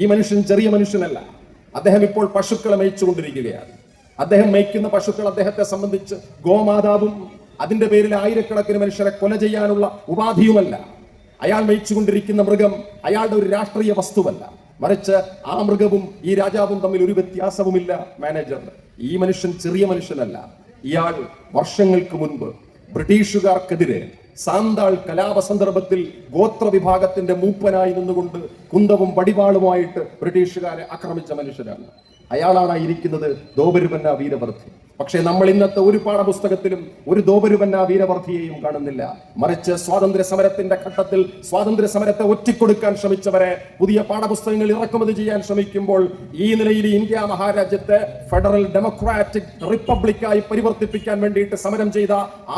Speaker 1: ഈ മനുഷ്യൻ ചെറിയ മനുഷ്യനല്ല. അദ്ദേഹം ഇപ്പോൾ പശുക്കളെ മേയിച്ചുകൊണ്ടിരിക്കുകയാണ്. അദ്ദേഹം മേയ്ക്കുന്ന പശുക്കൾ അദ്ദേഹത്തെ സംബന്ധിച്ച് ഗോമാതാവും അതിന്റെ പേരിൽ ആയിരക്കണക്കിന് മനുഷ്യരെ കൊല ചെയ്യാനുള്ള ഉപാധിയുമല്ല. അയാൾ മേയിച്ചുകൊണ്ടിരിക്കുന്ന മൃഗം അയാളുടെ ഒരു രാഷ്ട്രീയ വസ്തുവല്ല. മറിച്ച് ആ മൃഗവും ഈ രാജാവും തമ്മിൽ ഒരു വ്യത്യാസവുമില്ല. മാനേജർ, ഈ മനുഷ്യൻ ചെറിയ മനുഷ്യനല്ല. ഇയാൾ വർഷങ്ങൾക്ക് മുൻപ് ബ്രിട്ടീഷുകാർക്കെതിരെ സാന്താൾ കലാപ സന്ദർഭത്തിൽ ഗോത്ര വിഭാഗത്തിന്റെ മൂപ്പനായി നിന്നുകൊണ്ട് കുന്തവും വടിവാളുമായിട്ട് ബ്രിട്ടീഷുകാരെ ആക്രമിച്ച മനുഷ്യരാണ്. അയാളാണ് ഇരിക്കുന്നത് ദോബരുപന്ന വീരവർദ്ധി. പക്ഷേ നമ്മൾ ഇന്നത്തെ ഒരു പാഠപുസ്തകത്തിലും ഒരു ദോബരുപന്ന വീരവർദ്ധിയെയും കാണുന്നില്ല. മറിച്ച് സ്വാതന്ത്ര്യ സമരത്തിന്റെ ഘട്ടത്തിൽ സ്വാതന്ത്ര്യ സമരത്തെ ഒറ്റിക്കൊടുക്കാൻ ശ്രമിച്ചവരെ പുതിയ പാഠപുസ്തകങ്ങൾ ഇറക്കുമതി ചെയ്യാൻ ശ്രമിക്കുമ്പോൾ ഈ നിലയിൽ ഇന്ത്യ മഹാരാജ്യത്തെ ഫെഡറൽ ഡെമോക്രാറ്റിക് റിപ്പബ്ലിക്കായി പരിവർത്തിപ്പിക്കാൻ വേണ്ടിയിട്ട് സമരം ചെയ്ത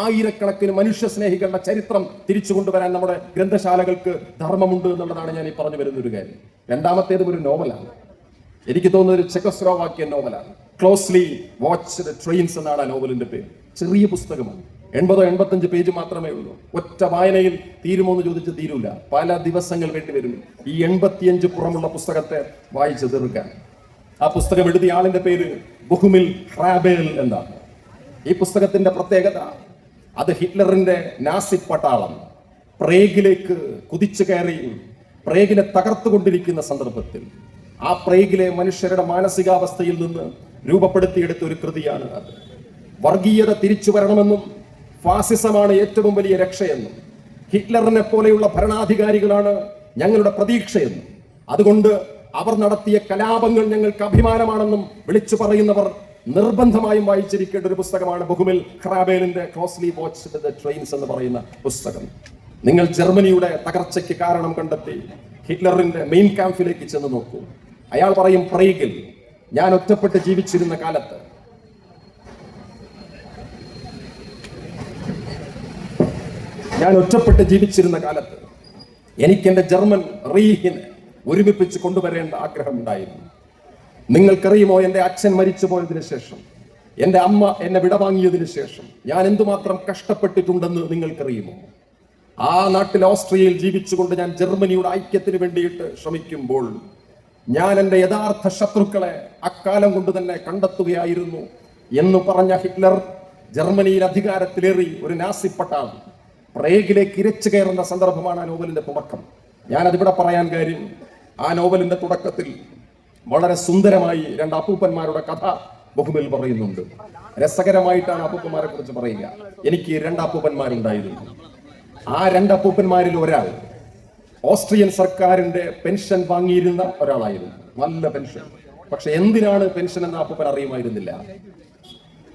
Speaker 1: ആയിരക്കണക്കിന് മനുഷ്യ സ്നേഹികളുടെ ചരിത്രം തിരിച്ചു കൊണ്ടുവരാൻ നമ്മുടെ ഗ്രന്ഥശാലകൾക്ക് ധർമ്മമുണ്ട് എന്നുള്ളതാണ് ഞാൻ ഈ പറഞ്ഞു വരുന്ന ഒരു കാര്യം. രണ്ടാമത്തേതും ഒരു നോവലാണ്. എനിക്ക് തോന്നുന്നത് ഒരു ചെക്കോസ്ലോവാക്യൻ നോവലാണ്. ക്ലോസ്ലി വാച്ച്ഡ് ട്രെയിൻസ് എന്നാണ് ആ നോവലിന്റെ പേര്. ചെറിയ പുസ്തകമാണ്, 80-85 പേജ് മാത്രമേ ഉള്ളൂ. ഒറ്റ വായനയിൽ തീരുമോ എന്ന് ചോദിച്ച് തീരൂല. പല ദിവസങ്ങൾ വേണ്ടി വരും ഈ 85 പുറമുള്ള പുസ്തകത്തെ വായിച്ചു തീർക്കാൻ. ആ പുസ്തകം എഴുതിയ ആളിന്റെ പേര് ബൊഹുമിൽ ഹ്രാബേൽ എന്നാണ്. ഈ പുസ്തകത്തിന്റെ പ്രത്യേകത, അത് ഹിറ്റ്ലറിന്റെ നാസി പട്ടാളം പ്രേഗിലേക്ക് കുതിച്ചു കയറി പ്രേഗിനെ തകർത്തുകൊണ്ടിരിക്കുന്ന സന്ദർഭത്തിൽ ആ പ്രേഗിലെ മനുഷ്യരുടെ മാനസികാവസ്ഥയിൽ നിന്ന് രൂപപ്പെടുത്തിയെടുത്ത ഒരു കൃതിയാണ് അത്. വർഗീയത തിരിച്ചു വരണമെന്നും ഫാസിസമാണ് ഏറ്റവും വലിയ രക്ഷയെന്നും ഹിറ്റ്ലറിനെ പോലെയുള്ള ഭരണാധികാരികളാണ് ഞങ്ങളുടെ പ്രതീക്ഷയെന്നും അതുകൊണ്ട് അവർ നടത്തിയ കലാപങ്ങൾ ഞങ്ങൾക്ക് അഭിമാനമാണെന്നും വിളിച്ചു പറയുന്നവർ നിർബന്ധമായും വായിച്ചിരിക്കേണ്ട ഒരു പുസ്തകമാണ് ബൊഹുമിൽ ഹ്രാബേലിന്റെ ക്ലോസ്ലി വാച്ച്ഡ് ദ ട്രെയിൻസ് എന്ന് പറയുന്ന പുസ്തകം. നിങ്ങൾ ജർമ്മനിയുടെ തകർച്ചയ്ക്ക് കാരണം കണ്ടെത്തി ഹിറ്റ്ലറിന്റെ മെയിൻ ക്യാമ്പിലേക്ക് ചെന്ന് നോക്കൂ. അയാൾ പറയും, പ്രേഗിൽ ഞാൻ ഒറ്റപ്പെട്ട് ജീവിച്ചിരുന്ന കാലത്ത് എനിക്ക് എന്റെ ജർമ്മൻ റീഹിനെ ഒരുമിപ്പിച്ച് കൊണ്ടുവരേണ്ട ആഗ്രഹമുണ്ടായിരുന്നു. നിങ്ങൾക്കറിയുമോ, എന്റെ അച്ഛൻ മരിച്ചു പോയതിനു ശേഷം, എന്റെ അമ്മ എന്നെ വിടവാങ്ങിയതിനു ശേഷം ഞാൻ എന്തുമാത്രം കഷ്ടപ്പെട്ടിട്ടുണ്ടെന്ന് നിങ്ങൾക്കറിയുമോ? ആ നാട്ടിൽ ഓസ്ട്രിയയിൽ ജീവിച്ചുകൊണ്ട് ഞാൻ ജർമ്മനിയുടെ ഐക്യത്തിന് വേണ്ടിയിട്ട് ശ്രമിക്കുമ്പോൾ ഞാൻ എൻ്റെ യഥാർത്ഥ ശത്രുക്കളെ അക്കാലം കൊണ്ട് തന്നെ കണ്ടെത്തുകയായിരുന്നു എന്ന് പറഞ്ഞ ഹിറ്റ്ലർ ജർമ്മനിയിൽ അധികാരത്തിലേറി ഒരു നാസി പട്ടാളം പ്രേഗിലേക്ക് ഇരച്ചു കയറുന്ന സന്ദർഭമാണ് ആ നോവലിന്റെ തുടക്കം. ഞാനതിവിടെ പറയാൻ കാര്യം, ആ നോവലിന്റെ തുടക്കത്തിൽ വളരെ സുന്ദരമായി 2 അപ്പൂപ്പന്മാരുടെ കഥ ബൊഹുമിൽ പറയുന്നുണ്ട്. രസകരമായിട്ടാണ് അപ്പൂപ്പന്മാരെ കുറിച്ച് പറയുക. എനിക്ക് 2 അപ്പൂപ്പന്മാരുണ്ടായിരുന്നു. ആ 2 അപ്പൂപ്പന്മാരിൽ ഒരാൾ ഓസ്ട്രിയൻ സർക്കാരിന്റെ പെൻഷൻ വാങ്ങിയിരുന്ന ഒരാളായിരുന്നു. നല്ല പെൻഷൻ. പക്ഷെ എന്തിനാണ് പെൻഷൻ എന്ന് അപ്പൂപ്പൻ അറിയുമായിരുന്നില്ല.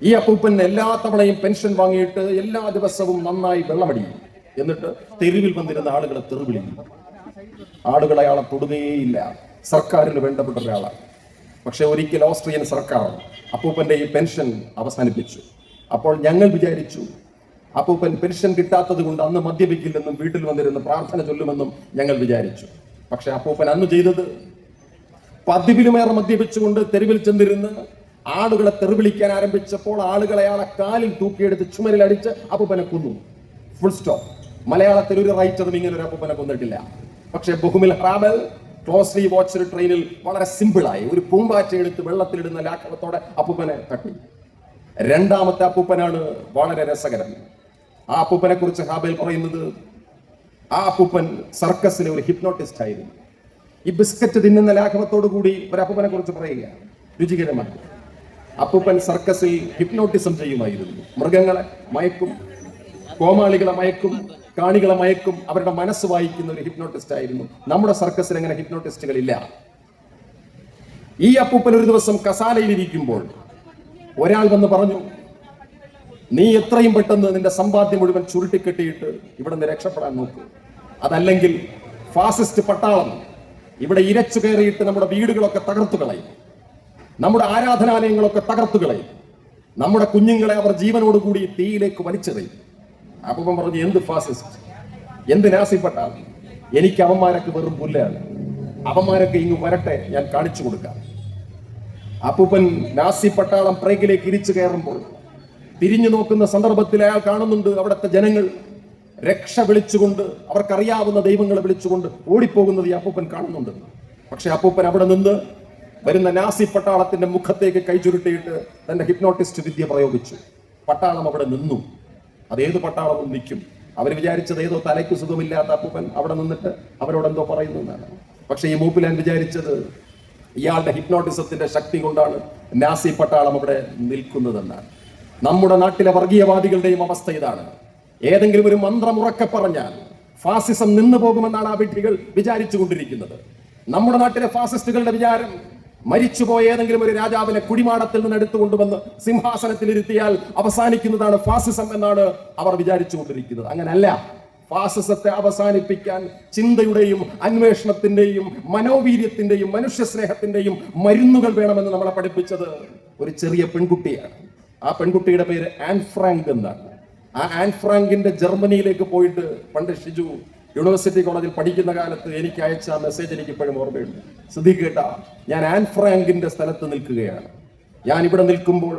Speaker 1: ഈ അപ്പൂപ്പൻ എല്ലാ തവണയും പെൻഷൻ വാങ്ങിയിട്ട് എല്ലാ ദിവസവും നന്നായി വെള്ളമടിയും. എന്നിട്ട് തെരുവിൽ വന്നിരുന്ന ആളുകളെ തെറിവിളിക്കും. ആളുകൾ അയാളെ തൊടുകയേയില്ല. സർക്കാരിന് വേണ്ടപ്പെട്ട ഒരാളാണ്. പക്ഷെ ഒരിക്കൽ ഓസ്ട്രിയൻ സർക്കാർ അപ്പൂപ്പന്റെ ഈ പെൻഷൻ അവസാനിപ്പിച്ചു. അപ്പോൾ ഞങ്ങൾ വിചാരിച്ചു അപ്പൂപ്പൻ പെൻഷൻ കിട്ടാത്തത് കൊണ്ട് അന്ന് മദ്യപിക്കില്ലെന്നും വീട്ടിൽ വന്നിരുന്ന് പ്രാർത്ഥന ചൊല്ലുമെന്നും ഞങ്ങൾ വിചാരിച്ചു. പക്ഷെ അപ്പൂപ്പൻ അന്ന് ചെയ്തത് പതിവിലുമേറെ മദ്യപിച്ചുകൊണ്ട് തെരുവിൽ ചെന്നിരുന്ന് ആളുകളെ തെറിവിളിക്കാൻ ആരംഭിച്ചപ്പോൾ ആളുകൾ അയാളെ കാലിൽ തൂക്കിയെടുത്ത് ചുമരിലടിച്ച് അപ്പൂപ്പനെ കൊന്നു. Full stop. മലയാളത്തിൽ ഒരു റൈറ്ററും ഇങ്ങനെ ഒരു അപ്പൂപ്പനെ കൊന്നിട്ടില്ല. പക്ഷെ ബൊഹുമിൽ ഹ്രാബേൽ ക്ലോസ്ലി വാച്ച്ഡ് ട്രെയിനിൽ വളരെ സിമ്പിളായി ഒരു പൂമ്പാറ്റ എടുത്ത് വെള്ളത്തിലിടുന്ന ലാഘവത്തോടെ അപ്പൂപ്പനെ തട്ടി. രണ്ടാമത്തെ അപ്പൂപ്പനാണ് വളരെ രസകരം. ആ അപ്പൂപ്പനെ കുറിച്ച് ഹാബേൽ പറയുന്നത്, ആ അപ്പൂപ്പൻ സർക്കസിലെ ഒരു ഹിപ്നോട്ടിസ്റ്റ് ആയിരുന്നു. ഈ ബിസ്ക്കറ്റ് തിന്നുന്ന ലാഘവത്തോടു കൂടി ഒരു അപ്പൂപ്പനെ കുറിച്ച് പറയുക രുചികരമാണ്. അപ്പൂപ്പൻ സർക്കസിൽ ഹിപ്നോട്ടിസം ചെയ്യുമായിരുന്നു. മൃഗങ്ങളെ മയക്കും, കോമാളികളെ മയക്കും, കാണികളെ മയക്കും, അവരുടെ മനസ്സ് വായിക്കുന്ന ഒരു ഹിപ്നോട്ടിസ്റ്റ് ആയിരുന്നു. നമ്മുടെ സർക്കസിൽ അങ്ങനെ ഹിപ്നോട്ടിസ്റ്റുകളില്ല. ഈ അപ്പൂപ്പൻ ഒരു ദിവസം കസാലയിലിരിക്കുമ്പോൾ ഒരാൾ വന്ന് പറഞ്ഞു, നീ എത്രയും പെട്ടെന്ന് നിന്റെ സമ്പാദ്യം മുഴുവൻ ചുരുട്ടിക്കെട്ടിയിട്ട് ഇവിടെ നിന്ന് രക്ഷപ്പെടാൻ നോക്കൂ. അതല്ലെങ്കിൽ ഫാസിസ്റ്റ് പട്ടാളം ഇവിടെ ഇരച്ചു കയറിയിട്ട് നമ്മുടെ വീടുകളൊക്കെ തകർത്തു കളയും, നമ്മുടെ ആരാധനാലയങ്ങളൊക്കെ തകർത്തു കളയും, നമ്മുടെ കുഞ്ഞുങ്ങളെ അവർ ജീവനോടുകൂടി തീയിലേക്ക് വലിച്ചെറിയും. അപ്പൂപ്പൻ പറഞ്ഞു, എന്ത് ഫാസിസ്റ്റ്, എന്ത് നാസി പട്ടാളം, എനിക്ക് അവന്മാരൊക്കെ വെറും പുല്ലാണ്, അവന്മാരൊക്കെ ഇങ്ങ് വരട്ടെ, ഞാൻ കാണിച്ചു കൊടുക്കാം. അപ്പൂപ്പൻ നാസി പട്ടാളം പ്രേഗിലേക്ക് ഇരിച്ചു കയറുമ്പോൾ തിരിഞ്ഞു നോക്കുന്ന സന്ദർഭത്തിൽ അയാൾ കാണുന്നുണ്ട് അവിടുത്തെ ജനങ്ങൾ രക്ഷ വിളിച്ചുകൊണ്ട്, അവർക്കറിയാവുന്ന ദൈവങ്ങളെ വിളിച്ചുകൊണ്ട് ഓടിപ്പോകുന്നത് ഈ അപ്പൂപ്പൻ കാണുന്നുണ്ട്. പക്ഷെ അപ്പൂപ്പൻ അവിടെ നിന്ന് വരുന്ന നാസി പട്ടാളത്തിന്റെ മുഖത്തേക്ക് കൈ ചുരുട്ടിയിട്ട് തന്റെ ഹിപ്നോട്ടിസ്റ്റ് വിദ്യ പ്രയോഗിച്ചു. പട്ടാളം അവിടെ നിന്നു. അതേത് പട്ടാളവും നിൽക്കും. അവർ വിചാരിച്ചത് ഏതോ തലയ്ക്ക് സുഖമില്ലാത്ത അപ്പൂപ്പൻ അവിടെ നിന്നിട്ട് അവരോട് എന്തോ പറയുന്നു എന്നാണ്. പക്ഷെ ഈ മൂപ്പിലാൻ വിചാരിച്ചത് ഇയാളുടെ ഹിപ്നോട്ടിസത്തിന്റെ ശക്തി കൊണ്ടാണ് നാസി പട്ടാളം അവിടെ നിൽക്കുന്നതെന്നാണ്. നമ്മുടെ നാട്ടിലെ വർഗീയവാദികളുടെയും അവസ്ഥ ഇതാണ്. ഏതെങ്കിലും ഒരു മന്ത്രം ഉറക്കെ പറഞ്ഞാൽ ഫാസിസം നിന്നു പോകുമെന്നാണ് ആ വിഡ്ഢികൾ വിചാരിച്ചു കൊണ്ടിരിക്കുന്നത്. നമ്മുടെ നാട്ടിലെ ഫാസിസ്റ്റുകളുടെ വിചാരം മരിച്ചുപോയ ഏതെങ്കിലും ഒരു രാജാവിനെ കുടിമാടത്തിൽ നിന്ന് എടുത്തുകൊണ്ടുവന്ന് സിംഹാസനത്തിൽ ഇരുത്തിയാൽ അവസാനിക്കുന്നതാണ് ഫാസിസം എന്നാണ് അവർ വിചാരിച്ചു കൊണ്ടിരിക്കുന്നത്. അങ്ങനല്ല. ഫാസിസത്തെ അവസാനിപ്പിക്കാൻ ചിന്തയുടെയും അന്വേഷണത്തിന്റെയും മനോവീര്യത്തിന്റെയും മനുഷ്യ സ്നേഹത്തിന്റെയും മരുന്നുകൾ വേണമെന്ന് നമ്മളെ പഠിപ്പിച്ചത് ഒരു ചെറിയ പെൺകുട്ടിയാണ്. ആ പെൺകുട്ടിയുടെ പേര് ആൻ ഫ്രാങ്ക് എന്നാണ്. ആ ആൻ ഫ്രാങ്കിന്റെ ജർമ്മനിയിലേക്ക് പോയിട്ട് പണ്ട് ഷിജു യൂണിവേഴ്സിറ്റി കോളേജിൽ പഠിക്കുന്ന കാലത്ത് എനിക്ക് അയച്ച ആ മെസ്സേജ് എനിക്ക് ഇപ്പോഴും ഓർമ്മയുണ്ട്. ശ്രദ്ധിക്കേട്ട, ഞാൻ ആൻ ഫ്രാങ്കിന്റെ സ്ഥലത്ത് നിൽക്കുകയാണ്. ഞാൻ ഇവിടെ നിൽക്കുമ്പോൾ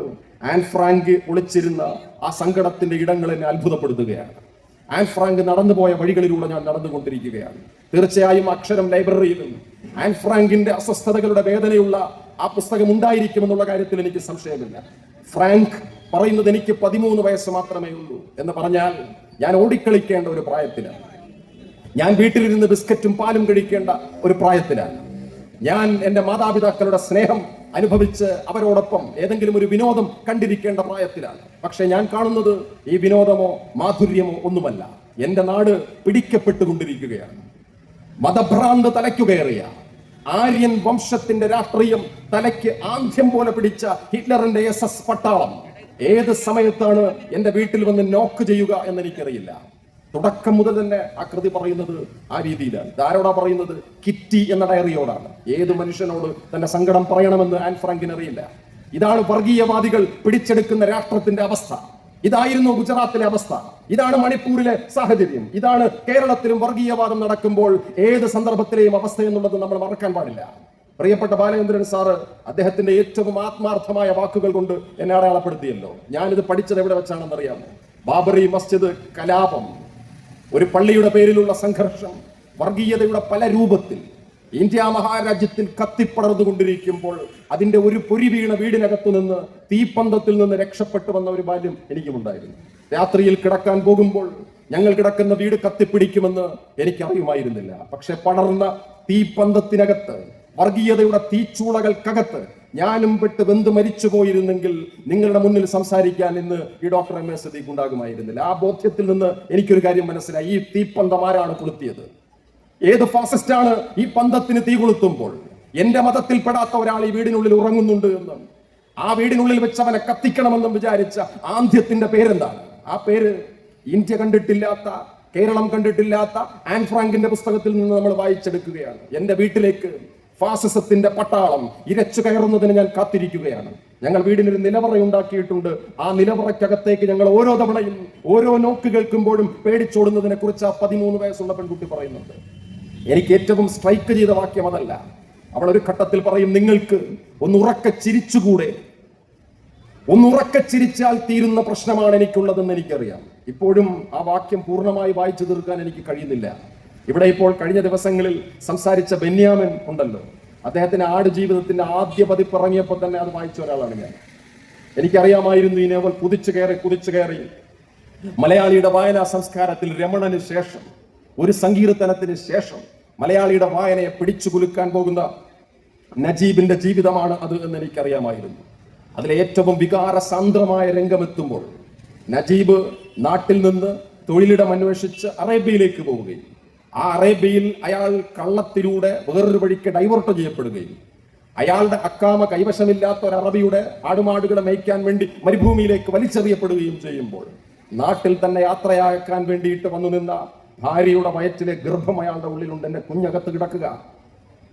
Speaker 1: ആൻ ഫ്രാങ്ക് ഒളിച്ചിരുന്ന ആ സങ്കടത്തിന്റെ ഇടങ്ങൾ എന്നെ അത്ഭുതപ്പെടുത്തുകയാണ്. ആൻ ഫ്രാങ്ക് നടന്നുപോയ വഴികളിലൂടെ ഞാൻ നടന്നുകൊണ്ടിരിക്കുകയാണ്. തീർച്ചയായും അക്ഷരം ലൈബ്രറിയിലും ആൻ ഫ്രാങ്കിന്റെ അസ്വസ്ഥതകളുടെ വേദനയുള്ള ആ പുസ്തകം ഉണ്ടായിരിക്കുമെന്നുള്ള കാര്യത്തിൽ എനിക്ക് സംശയമില്ല. ഫ്രാങ്ക് പറയുന്നത് എനിക്ക് 13 വയസ്സ് മാത്രമേ ഉള്ളൂ എന്ന് പറഞ്ഞാൽ ഞാൻ ഓടിക്കളിക്കേണ്ട ഒരു പ്രായത്തിലാണ്. ഞാൻ വീട്ടിലിരുന്ന് ബിസ്ക്കറ്റും പാലും കഴിക്കേണ്ട ഒരു പ്രായത്തിലാണ്. ഞാൻ എൻ്റെ മാതാപിതാക്കളുടെ സ്നേഹം അനുഭവിച്ച് അവരോടൊപ്പം ഏതെങ്കിലും ഒരു വിനോദം കണ്ടിരിക്കേണ്ട പ്രായത്തിലാണ്. പക്ഷെ ഞാൻ കാണുന്നത് ഈ വിനോദമോ മാധുര്യമോ ഒന്നുമല്ല. എൻ്റെ നാട് പിടിക്കപ്പെട്ടുകൊണ്ടിരിക്കുകയാണ്. മതഭ്രാന്ത് തലയ്ക്കു കയറിയ ആര്യൻ വംശത്തിന്റെ രാഷ്ട്രീയം തലയ്ക്ക് ആദ്യം പോലെ പിടിച്ച ഹിറ്റ്ലറിന്റെ SS പട്ടാളം ഏത് സമയത്താണ് എൻ്റെ വീട്ടിൽ വന്ന് നോക്ക് ചെയ്യുക എന്ന് എനിക്കറിയില്ല. തുടക്കം മുതൽ തന്നെ ആ കൃതി പറയുന്നത് ആ രീതിയിലാണ്. ഇതാരോടാ പറയുന്നത്? കിറ്റി എന്ന ഡയറിയോടാണ്. ഏത് മനുഷ്യനോട് തന്റെ സങ്കടം പറയണമെന്ന് ആൻ ഫ്രാങ്കിന് അറിയില്ല. ഇതാണ് വർഗീയവാദികൾ പിടിച്ചെടുക്കുന്ന രാഷ്ട്രത്തിന്റെ അവസ്ഥ. ഇതായിരുന്നു ഗുജറാത്തിലെ അവസ്ഥ. ഇതാണ് മണിപ്പൂരിലെ സാഹചര്യം. ഇതാണ് കേരളത്തിലും വർഗീയവാദം നടക്കുമ്പോൾ ഏത് സന്ദർഭത്തിലെയും അവസ്ഥ എന്നുള്ളത് നമ്മൾ മറക്കാൻ പാടില്ല. പ്രിയപ്പെട്ട ബാലചന്ദ്രൻ സാറ് അദ്ദേഹത്തിന്റെ ഏറ്റവും ആത്മാർത്ഥമായ വാക്കുകൾ കൊണ്ട് എന്നെ അടയാളപ്പെടുത്തിയല്ലോ. ഞാനിത് പഠിച്ചത് എവിടെ വെച്ചാണെന്ന് അറിയാമോ? ബാബറി മസ്ജിദ് കലാപം, ഒരു പള്ളിയുടെ പേരിലുള്ള സംഘർഷം, വർഗീയതയുടെ പല രൂപത്തിൽ ഇന്ത്യ മഹാരാജ്യത്തിൽ കത്തിപ്പടർന്നുകൊണ്ടിരിക്കുമ്പോൾ അതിന്റെ ഒരു പൊരി വീണ വീടിനകത്തു നിന്ന് തീപ്പന്തത്തിൽ നിന്ന് രക്ഷപ്പെട്ടു വന്ന ഒരു ബാല്യം എനിക്കുമുണ്ടായിരുന്നു. രാത്രിയിൽ കിടക്കാൻ പോകുമ്പോൾ ഞങ്ങൾ കിടക്കുന്ന വീട് കത്തിപ്പിടിക്കുമെന്ന് എനിക്കറിയുമായിരുന്നില്ല. പക്ഷെ പടർന്ന തീപ്പന്തത്തിനകത്ത്, വർഗീയതയുടെ തീച്ചൂളകൾക്കകത്ത് ഞാനും പെട്ട് വെന്ത് മരിച്ചു പോയിരുന്നെങ്കിൽ നിങ്ങളുടെ മുന്നിൽ സംസാരിക്കാൻ ഇന്ന് ഈ ഡോക്ടർ എം എ സദീഖ് ഉണ്ടാകുമായിരുന്നില്ല. ആ ബോധ്യത്തിൽ നിന്ന് എനിക്കൊരു കാര്യം മനസ്സിലായി. ഈ തീപ്പന്തം ആരാണ് കൊളുത്തിയത്? ഏത് ഫാസിസ്റ്റാണ് ഈ പന്തത്തിന് തീ കൊളുത്തുമ്പോൾ എന്റെ മതത്തിൽപ്പെടാത്ത ഒരാൾ ഈ വീടിനുള്ളിൽ ഉറങ്ങുന്നുണ്ട് എന്നും ആ വീടിനുള്ളിൽ വെച്ച് അവനെ കത്തിക്കണമെന്നും വിചാരിച്ച ആന്ധ്യത്തിന്റെ പേരെന്താണ്? ആ പേര് ഇന്ത്യ കണ്ടിട്ടില്ലാത്ത, കേരളം കണ്ടിട്ടില്ലാത്ത ആൻ ഫ്രാങ്കിന്റെ പുസ്തകത്തിൽ നിന്ന് നമ്മൾ വായിച്ചെടുക്കുകയാണ്. എന്റെ വീട്ടിലേക്ക് ഫാസിസത്തിന്റെ പട്ടാളം ഇരച്ചു കയറുന്നതിന് ഞാൻ കാത്തിരിക്കുകയാണ്. ഞങ്ങൾ വീടിനൊരു നിലവറയുണ്ടാക്കിയിട്ടുണ്ട്. ആ നിലവറയ്ക്കകത്തേക്ക് ഞങ്ങൾ ഓരോ തവണയും ഓരോ നോക്ക് കേൾക്കുമ്പോഴും പേടിച്ചോടുന്നതിനെ കുറിച്ച് ആ 13 വയസ്സുള്ള പെൺകുട്ടി പറയുന്നുണ്ട്. എനിക്ക് ഏറ്റവും സ്ട്രൈക്ക് ചെയ്ത വാക്യം അതല്ല. അവൾ ഒരു ഘട്ടത്തിൽ പറയും, നിങ്ങൾക്ക് ഒന്നുറക്കെ ചിരിച്ചുകൂടെ? ഒന്നുറക്കെ ചിരിച്ചാൽ തീരുന്ന പ്രശ്നമാണ് എനിക്കുള്ളതെന്ന് എനിക്കറിയാം. ഇപ്പോഴും ആ വാക്യം പൂർണ്ണമായി വായിച്ചു തീർക്കാൻ എനിക്ക് കഴിയുന്നില്ല. ഇവിടെ ഇപ്പോൾ കഴിഞ്ഞ ദിവസങ്ങളിൽ സംസാരിച്ച ബെന്യാമിൻ ഉണ്ടല്ലോ, അദ്ദേഹത്തിന്റെ ആടുജീവിതത്തിന്റെ ആദ്യ പതിപ്പ് ഇറങ്ങിയപ്പോൾ തന്നെ അത് വായിച്ച ഒരാളാണ് ഞാൻ. എനിക്കറിയാമായിരുന്നു ഈ നോവൽ കുതിച്ചു കയറി മലയാളിയുടെ വായനാ സംസ്കാരത്തിൽ രമണന് ശേഷം, ഒരു സങ്കീർത്തനത്തിന് ശേഷം മലയാളിയുടെ വായനയെ പിടിച്ചു കുലുക്കാൻ പോകുന്ന നജീബിന്റെ ജീവിതമാണ് അത് എന്ന് എനിക്കറിയാമായിരുന്നു. അതിലെ ഏറ്റവും വികാരസാന്ദ്രമായ രംഗമെത്തുമ്പോൾ നജീബ് നാട്ടിൽ നിന്ന് തൊഴിലിടം അന്വേഷിച്ച് അറേബ്യയിലേക്ക് പോവുകയും ആ അറേബ്യയിൽ അയാൾ കള്ളത്തിലൂടെ വേറൊരു വഴിക്ക് ഡൈവേർട്ട് ചെയ്യപ്പെടുകയും അയാളുടെ അക്കാമ കൈവശമില്ലാത്ത ഒരു അറബിയുടെ ആടുമാടുകളെ മേയ്ക്കാൻ വേണ്ടി മരുഭൂമിയിലേക്ക് വലിച്ചെറിയപ്പെടുകയും ചെയ്യുമ്പോൾ നാട്ടിൽ തന്നെ യാത്രയാക്കാൻ വേണ്ടിയിട്ട് വന്നു നിന്ന ഭാര്യയുടെ വയറ്റിലെ ഗർഭം അയാളുടെ ഉള്ളിലുണ്ട്. എന്റെ കുഞ്ഞകത്ത് കിടക്കുക.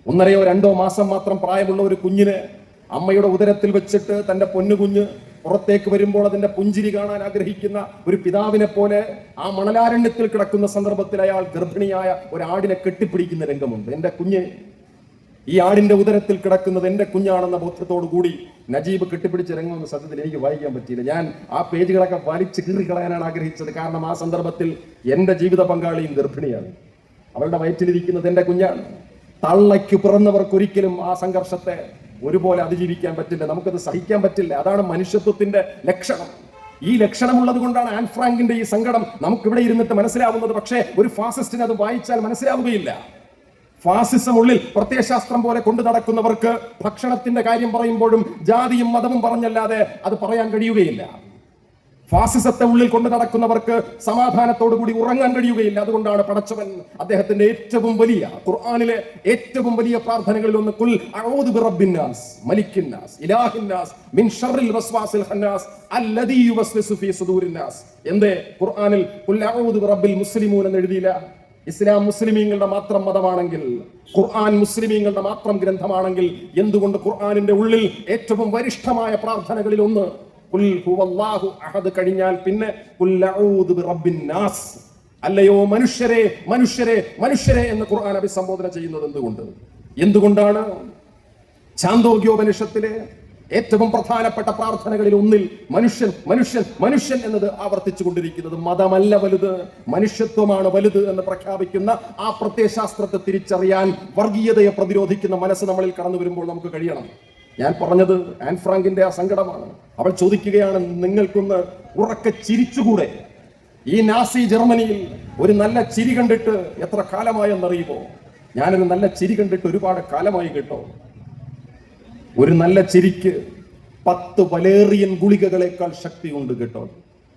Speaker 1: 1.5 or 2 മാസം മാത്രം പ്രായമുള്ള ഒരു കുഞ്ഞിനെ അമ്മയുടെ ഉദരത്തിൽ വെച്ചിട്ട് തന്റെ പൊന്നുകുഞ്ഞ് പുറത്തേക്ക് വരുമ്പോൾ അതിന്റെ പുഞ്ചിരി കാണാൻ ആഗ്രഹിക്കുന്ന ഒരു പിതാവിനെ പോലെ ആ മണലാരണ്യത്തിൽ കിടക്കുന്ന സന്ദർഭത്തിൽ അയാൾ ഗർഭിണിയായ ഒരാടിനെ കെട്ടിപ്പിടിക്കുന്ന രംഗമുണ്ട്. എന്റെ കുഞ്ഞ്, ഈ ആടിന്റെ ഉദരത്തിൽ കിടക്കുന്നത് എന്റെ കുഞ്ഞാണെന്ന ബോധ്യത്തോടു കൂടി നജീബ് കെട്ടിപ്പിടിച്ച രംഗമെന്ന് സത്യത്തിൽ എനിക്ക് വായിക്കാൻ പറ്റിയില്ല. ഞാൻ ആ പേജുകളൊക്കെ വലിച്ചു കീറിക്കളയാനാണ് ആഗ്രഹിച്ചത്. കാരണം ആ സന്ദർഭത്തിൽ എന്റെ ജീവിത പങ്കാളിയും ഗർഭിണിയാണ്. അവളുടെ വയറ്റിലിരിക്കുന്നത് എന്റെ കുഞ്ഞാണ്. തള്ളയ്ക്ക് പിറന്നവർക്ക് ഒരിക്കലും ആ സംഘർഷത്തെ ഒരുപോലെ അതിജീവിക്കാൻ പറ്റില്ല. നമുക്കത് സഹിക്കാൻ പറ്റില്ല. അതാണ് മനുഷ്യത്വത്തിന്റെ ലക്ഷണം. ഈ ലക്ഷണമുള്ളത് കൊണ്ടാണ് ആൻ ഫ്രാങ്കിന്റെ ഈ സങ്കടം നമുക്കിവിടെ ഇരുന്നിട്ട് മനസ്സിലാവുന്നത്. പക്ഷേ ഒരു ഫാസിസ്റ്റിന് അത് വായിച്ചാൽ മനസ്സിലാവുകയില്ല. ഫാസിസം ഉള്ളിൽ പ്രത്യയശാസ്ത്രം പോലെ കൊണ്ടു നടക്കുന്നവർക്ക് ഭക്ഷണത്തിന്റെ കാര്യം പറയുമ്പോഴും ജാതിയും മതവും പറഞ്ഞല്ലാതെ അത് പറയാൻ കഴിയുകയില്ല. ഫാസിസത്തെ ഉള്ളിൽ കൊണ്ടു നടക്കുന്നവർക്ക് സമാധാനത്തോടു കൂടി ഉറങ്ങാൻ കഴിയുകയില്ല. അതുകൊണ്ടാണ് പടച്ചവൻ അദ്ദേഹത്തിന്റെ ഏറ്റവും വലിയ ഖുർആനിലെ ഏറ്റവും വലിയ പ്രാർത്ഥനകളിൽ ഒന്ന് ഖുൽ അഊദു ബിറബ്ബിന്നാസ് മലിക്കിന്നാസ് ഇലാഹിന്നാസ് മിൻ ശർറിൽ വസ്വാസിൽ ഖന്നാസ് അല്ലദീ യുവസ്വിസു ഫീ സുദൂരിന്നാസ്. എന്തേ ഖുർആനിൽ ഖുൽ അഊദു ബിറബ്ബിൽ മുസ്ലിമൂൻ എന്ന് എഴുതിയില്ല? ഇസ്ലാം മുസ്ലിമീങ്ങളുടെ മാത്രം മതമാണെങ്കിൽ, ഖുർആൻ മുസ്ലിമീങ്ങളുടെ മാത്രം ഗ്രന്ഥമാണെങ്കിൽ, എന്തുകൊണ്ട് ഖുർആനിന്റെ ഉള്ളിൽ ഏറ്റവും വരിഷ്ഠമായ പ്രാർത്ഥനകളിൽ ഒന്ന് ഖുൽ ഹുവല്ലാഹു അഹദ് കഴിഞ്ഞാൽ പിന്നെ ഖുൽ അഊദു ബിറബ്ബിന്നാസ്? അല്ലയോ മനുഷ്യരെ മനുഷ്യരെ മനുഷ്യരെ എന്ന് ഖുർആൻ അഭിസംബോധന ചെയ്യുന്നത് എന്തുകൊണ്ടാണ്? ഛാന്തോഗ്യോപനിഷത്തിലെ ഏറ്റവും പ്രധാനപ്പെട്ട പ്രാർത്ഥനകളിൽ ഒന്നിൽ മനുഷ്യൻ മനുഷ്യൻ മനുഷ്യൻ എന്നത് ആവർത്തിച്ചു കൊണ്ടിരിക്കുന്നത്. മതമല്ല വലുത്, മനുഷ്യത്വമാണ് വലുത് എന്ന് പ്രഖ്യാപിക്കുന്ന ആ പ്രത്യയശാസ്ത്രത്തെ തിരിച്ചറിയാൻ വർഗീയതയെ പ്രതിരോധിക്കുന്ന മനസ്സ് നമ്മളിൽ കടന്നു വരുമ്പോൾ നമുക്ക് കഴിയണം. ഞാൻ പറഞ്ഞത് ആൻ ഫ്രാങ്കിന്റെ ആ സങ്കടമാണ്. അവൾ ചോദിക്കുകയാണ്, നിങ്ങൾക്കൊന്ന് ഉറക്കെ ചിരിച്ചുകൂടെ? ഈ നാസി ജർമ്മനിയിൽ ഒരു നല്ല ചിരി കണ്ടിട്ട് എത്ര കാലമായെന്നറിയുമോ? ഞാനൊരു നല്ല ചിരി കണ്ടിട്ട് ഒരുപാട് കാലമായി കേട്ടോ. ഒരു നല്ല ചിരിക്ക് 10 വലേറിയൻ ഗുളികകളെക്കാൾ ശക്തിയുണ്ട് കേട്ടോ.